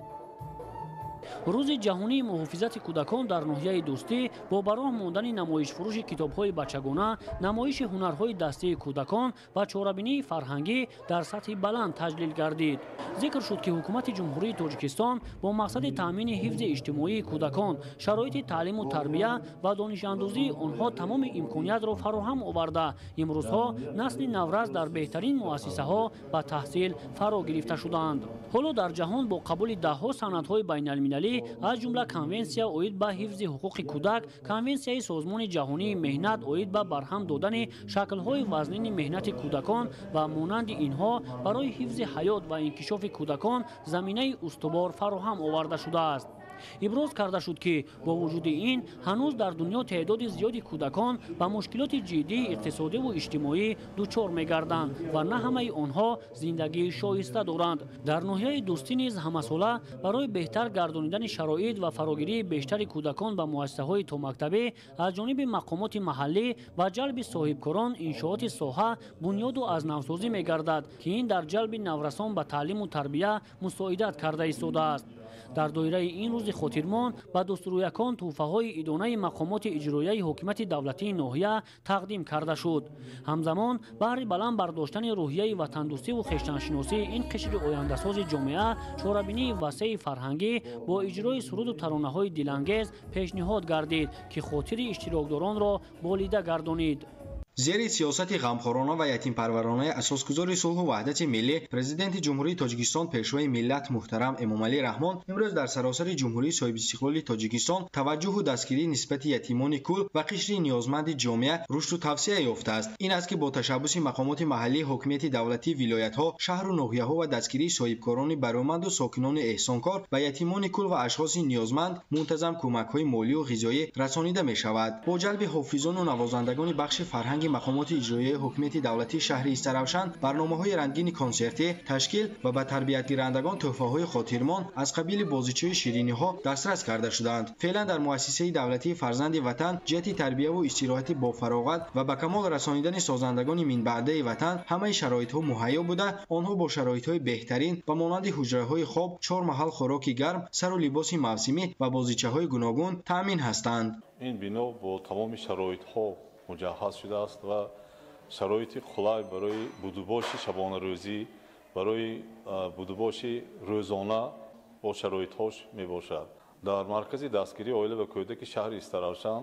рӯзи ҷаҳонии муҳофизати кӯдакон дар ноҳияи дӯстӣ бо ба роҳ мондани намоишфурӯши китобҳои бачагона, намоиши ҳунарҳои дастии кӯдакон ва чорабинии фарҳангӣ дар сатҳи баланд таҷлил гардид. зикр шуд ки ҳукумати ҷумҳурии тоҷикистон бо мақсади таъмини ҳифзи иҷтимоии кӯдакон, шароити таълиму тарбия ва донишандозии онҳо тамоми имкониятро фароҳам оварда имрӯзҳо насли наврас дар беҳтарин муассисаҳо ба таҳсил фаро гирифта шудаанд. ҳоло дар ҷаҳон бо қабули даҳҳо санадҳои байналмилалӣ аз ҷумла конвенсия оид ба ҳифзи ҳуқуқи кӯдак, конвенсияи созмони ҷаҳонии меҳнат оид ба барҳам додани шаклҳои вазнини меҳнати кӯдакон ва монанди инҳо барои ҳифзи ҳаёт ва инкишофи кӯдакон заминаи устувор фароҳам оварда шудааст. иброз карда шуд ки бо вуҷуди ин ҳанӯз дар дунё теъдоди зиёди кӯдакон ба мушкилоти ҷиддии иқтисодиву иҷтимоӣ дучор мегарданд ва на ҳамаи онҳо зиндагии шоиста доранд. дар ноҳияи дӯстӣ низ ҳамасола барои беҳтар гардонидани шароит ва фарогирии бештари кӯдакон ба муассисаҳои томактабӣ аз ҷониби мақомоти маҳаллӣ ва ҷалби соҳибкорон иншооти соҳа бунёду аз навсозӣ мегардад ки ин дар ҷалби наврасон ба таълиму тарбия мусоидат карда истодааст. дар доираи ин рӯзи хотирмон ба дустурӯякон тӯҳфаҳои идонаи мақомоти иҷроияи ҳокимияти давлатии ноҳия тақдим карда шуд. ҳамзамон баҳри баланд бардоштани рӯҳияи ватандӯстиву хештаншиносии ин қишри ояндасози ҷомеа чорабинии васеъи фарҳангӣ бо иҷрои суруду таронаҳои дилангез пешниҳод гардид ки хотири иштирокдоронро болида гардонид. зери сиёсати ғамхорона ва ятимпарваронаи асосгузори сулҳу ваҳдати миллӣ президенти ҷумҳурии тоҷикистон пешвои миллат муҳтарам эмомалӣ раҳмон имрӯз дар саросари ҷумҳурии соҳибистиқлоли тоҷикистон таваҷҷӯҳу дастгирии нисбати ятимони кул ва қишри ниёзманди ҷомеа рушду тавсея ёфтааст. ин аст ки бо ташаббуси мақомоти маҳаллии ҳокимияти давлатии вилоятҳо шаҳру ноҳияҳо ва дастгирии соҳибкорони баромаду сокинони эҳсонкор ва ятимони кул ва ашхоси ниёзманд мунтазам кӯмакҳои молию ғизоӣ расонида мешавад. бо ҷалби ҳофизону навозандагони бахши фарҳанги мақомоти иҷроияи ҳокимияти давлатии шаҳри Истаравшан барномаҳои рангини консертӣ ташкил ва ба тарбиятгирандагон тӯҳфаҳои хотирмон аз қабили бозичӯи шириниҳо дастрас карда шуданд. феълан дар муассисаи давлатии фарзанди ватан ҷиҳати тарбияву истироҳати бофароғат ва ба камол расонидани созандагони минбаъдаи ватан ҳамаи шароитҳо муҳайё буда, онҳо бо шароитҳои беҳтарин ба монанди ҳуҷраҳои хоб, 4 маҳал хӯроки гарм, сару либоси мавсимӣ ва бозичаҳои гуногун таъмин ҳастанд. ин бино бо тамоми шароитҳо муҷаҳҳаз шудааст ва шароити қулай барои будубоши шабонарӯзӣ, барои будубоши рӯзона бо шароитҳош мебошад. дар маркази дастгирии оила ва кӯдаки шаҳри Истаравшан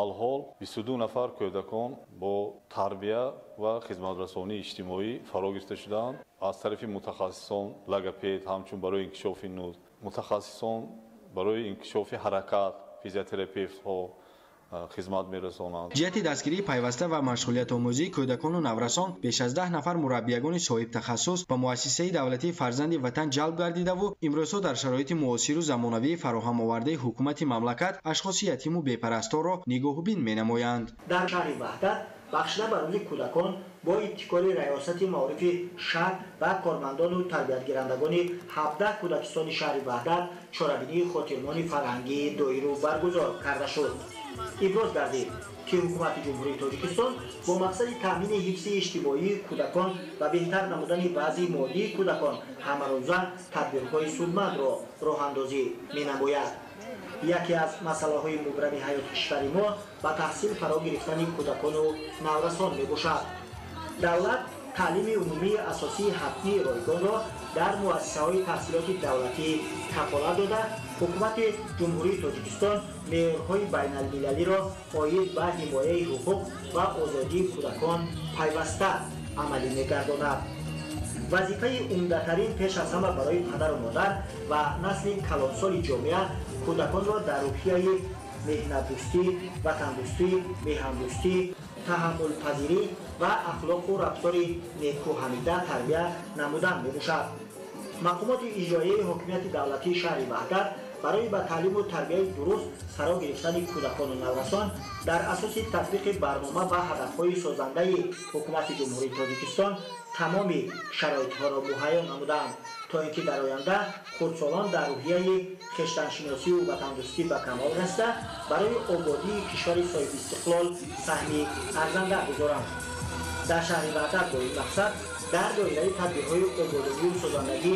алҳол 22 нафар кӯдакон бо тарбия ва хизматрасонии иҷтимоӣ фаро гирифта шуданд. аз тарафи мутахассисон логопед, ҳамчун барои инкишофи нутқ, мутахассисон барои инкишофи ҳаракат, физиотерапевтҳо хизмат мерасонанд. ҷиҳати дастгирии пайваста ва машғулиятомӯзии кӯдакону наврасон беш аз 10 нафар мураббиягони соҳибтахассус ба муассисаи давлатии фарзанди ватан ҷалб гардидаву имрӯзҳо дар шароити муосиру замонавии фароҳамовардаи ҳукумати мамлакат ашхоси ятиму бепарасторро нигоҳубин менамоянд. дар шаҳри ваҳдат бахшида ба рӯзи кӯдакон бо ибтикори раёсати маорифи шаҳр ва кормандону тарбиятгирандагони 17 кӯдакистони шаҳри ваҳдат чорабинии хотирмони фарҳангии доиру баргузор карда шуд. иброз гардид ки ҳукумати ҷумҳурии тоҷикистон бо мақсади таъмини ҳифзи иҷтимоии кӯдакон ва беҳтар намудани вазъи моддии кӯдакон ҳамарӯза тадбирҳои судмандро роҳандозӣ менамояд. яке аз масъалаҳои мубрами ҳаёти кишвари мо ба таҳсил фаро гирифтани кӯдакону наврасон мебошад. давлат таълими умумии асосии ҳатмии ройгонро дар муассисаҳои таҳсилоти давлатӣ кафолат дода, ҳукумати ҷумҳурии тоҷикистон меъёрҳои байналмилалиро оид ба ҳимояи ҳуқуқ ва озодии кӯдакон пайваста амалӣ мегардонад. вазифаи умдатарин пеш аз ҳама барои падару модар ва насли калонсоли ҷомеа кӯдаконро дар рӯҳияи меҳнатдӯстӣ, ватандӯстӣ, меҳандӯстӣ, таҳаммулпазирӣ ва ахлоқу рафтори некӯҳамида тарбия намудан мебошад. мақомоти иҷроияи ҳокимияти давлатии шаҳри ваҳдат барои ба таълиму тарбияи дуруст фаро гирифтани кӯдакону наврасон дар асоси татбиқи барнома ва ҳадафҳои созандаи ҳукумати ҷумҳурии тоҷикистон тамоми шароитҳоро муҳайё намуданд, то ин ки дар оянда хурдсолон дар рӯҳияи хештаншиносию ватандӯстӣ ба камол раста барои ободии кишвари соҳибистиқлол саҳми арзанда гузоранд. дар шаҳри ваҳдат бо ин мақсад дар доираи тадбирҳои ободовию созандагӣ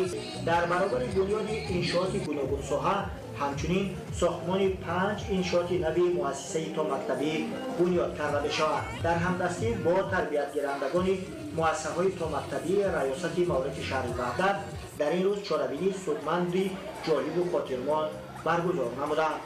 дар баробари бунёди иншооти гуногун соҳа ҳамчунин сохтмони 5 иншооти нави муассисаи томактабӣ бунёд карда мешавад. дар ҳамдастӣ бо тарбиятгирандагони муассисаҳои томактабии раёсати маорифи шаҳри ваҳдат дар ин рӯз чорабинии судманди ҷолибу хотирмон баргузор намуданд.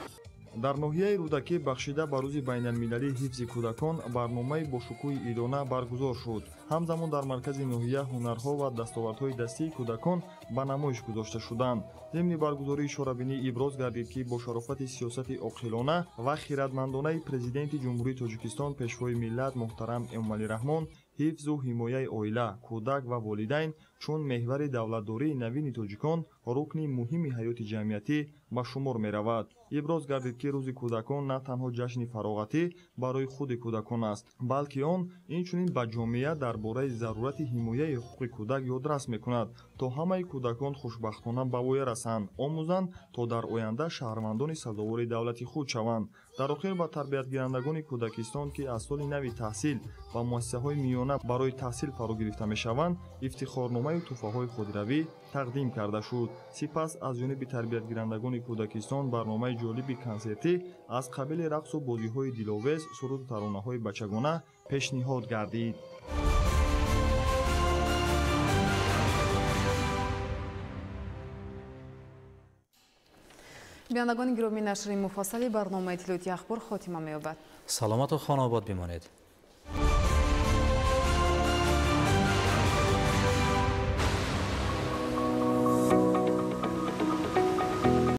дар ноҳияи рӯдакӣ бахшида ба рӯзи байналмилалии ҳифзи кӯдакон барномаи бошукӯҳи идона баргузор шуд. ҳамзамон дар маркази ноҳия ҳунарҳо ва дастовардҳои дастии кӯдакон ба намоиш гузошта шуданд. зимни баргузории чорабинӣ иброз гардид ки бо шарофати сиёсати оқилона ва хиратмандонаи президенти ҷумҳурии тоҷикистон пешвои миллат муҳтарам эмомалӣ раҳмон ҳифзу ҳимояи оила, кӯдак ва волидайн чун меҳвари давлатдории навини тоҷикон рукни муҳими ҳаёти ҷамъиятӣ ба шумор меравад. иброз гардид ки рӯзи кӯдакон на танҳо ҷашни фароғатӣ барои худи кӯдакон аст, балки он инчунин ба ҷомеа дар бораи зарурати ҳимояи ҳуқуқи кӯдак ёдрас мекунад, то ҳамаи кӯдакон хушбахтона ба воя расанд, омӯзанд, то дар оянда шаҳрвандони сазовори давлати худ шаванд. дар охир ба тарбиятгирандагони кӯдакистон ки аз соли нави таҳсил ба муассисаҳои миёна барои таҳсил фаро гирифта мешаванд, ифтихорномаю тӯҳфаҳои худравӣ тақдим карда шуд. сипас аз ҷониби тарбиятгирандагони кӯдакистон барномаи ҷолиби консертӣ аз қабили рақсу бозиҳои диловез, суруду таронаҳои бачагона пешниҳод гардид. бинандагони гиромӣ, нашри муфассали барномаи иттилоъоти ахбор хотима меёбад. саломату хонобод бимонед.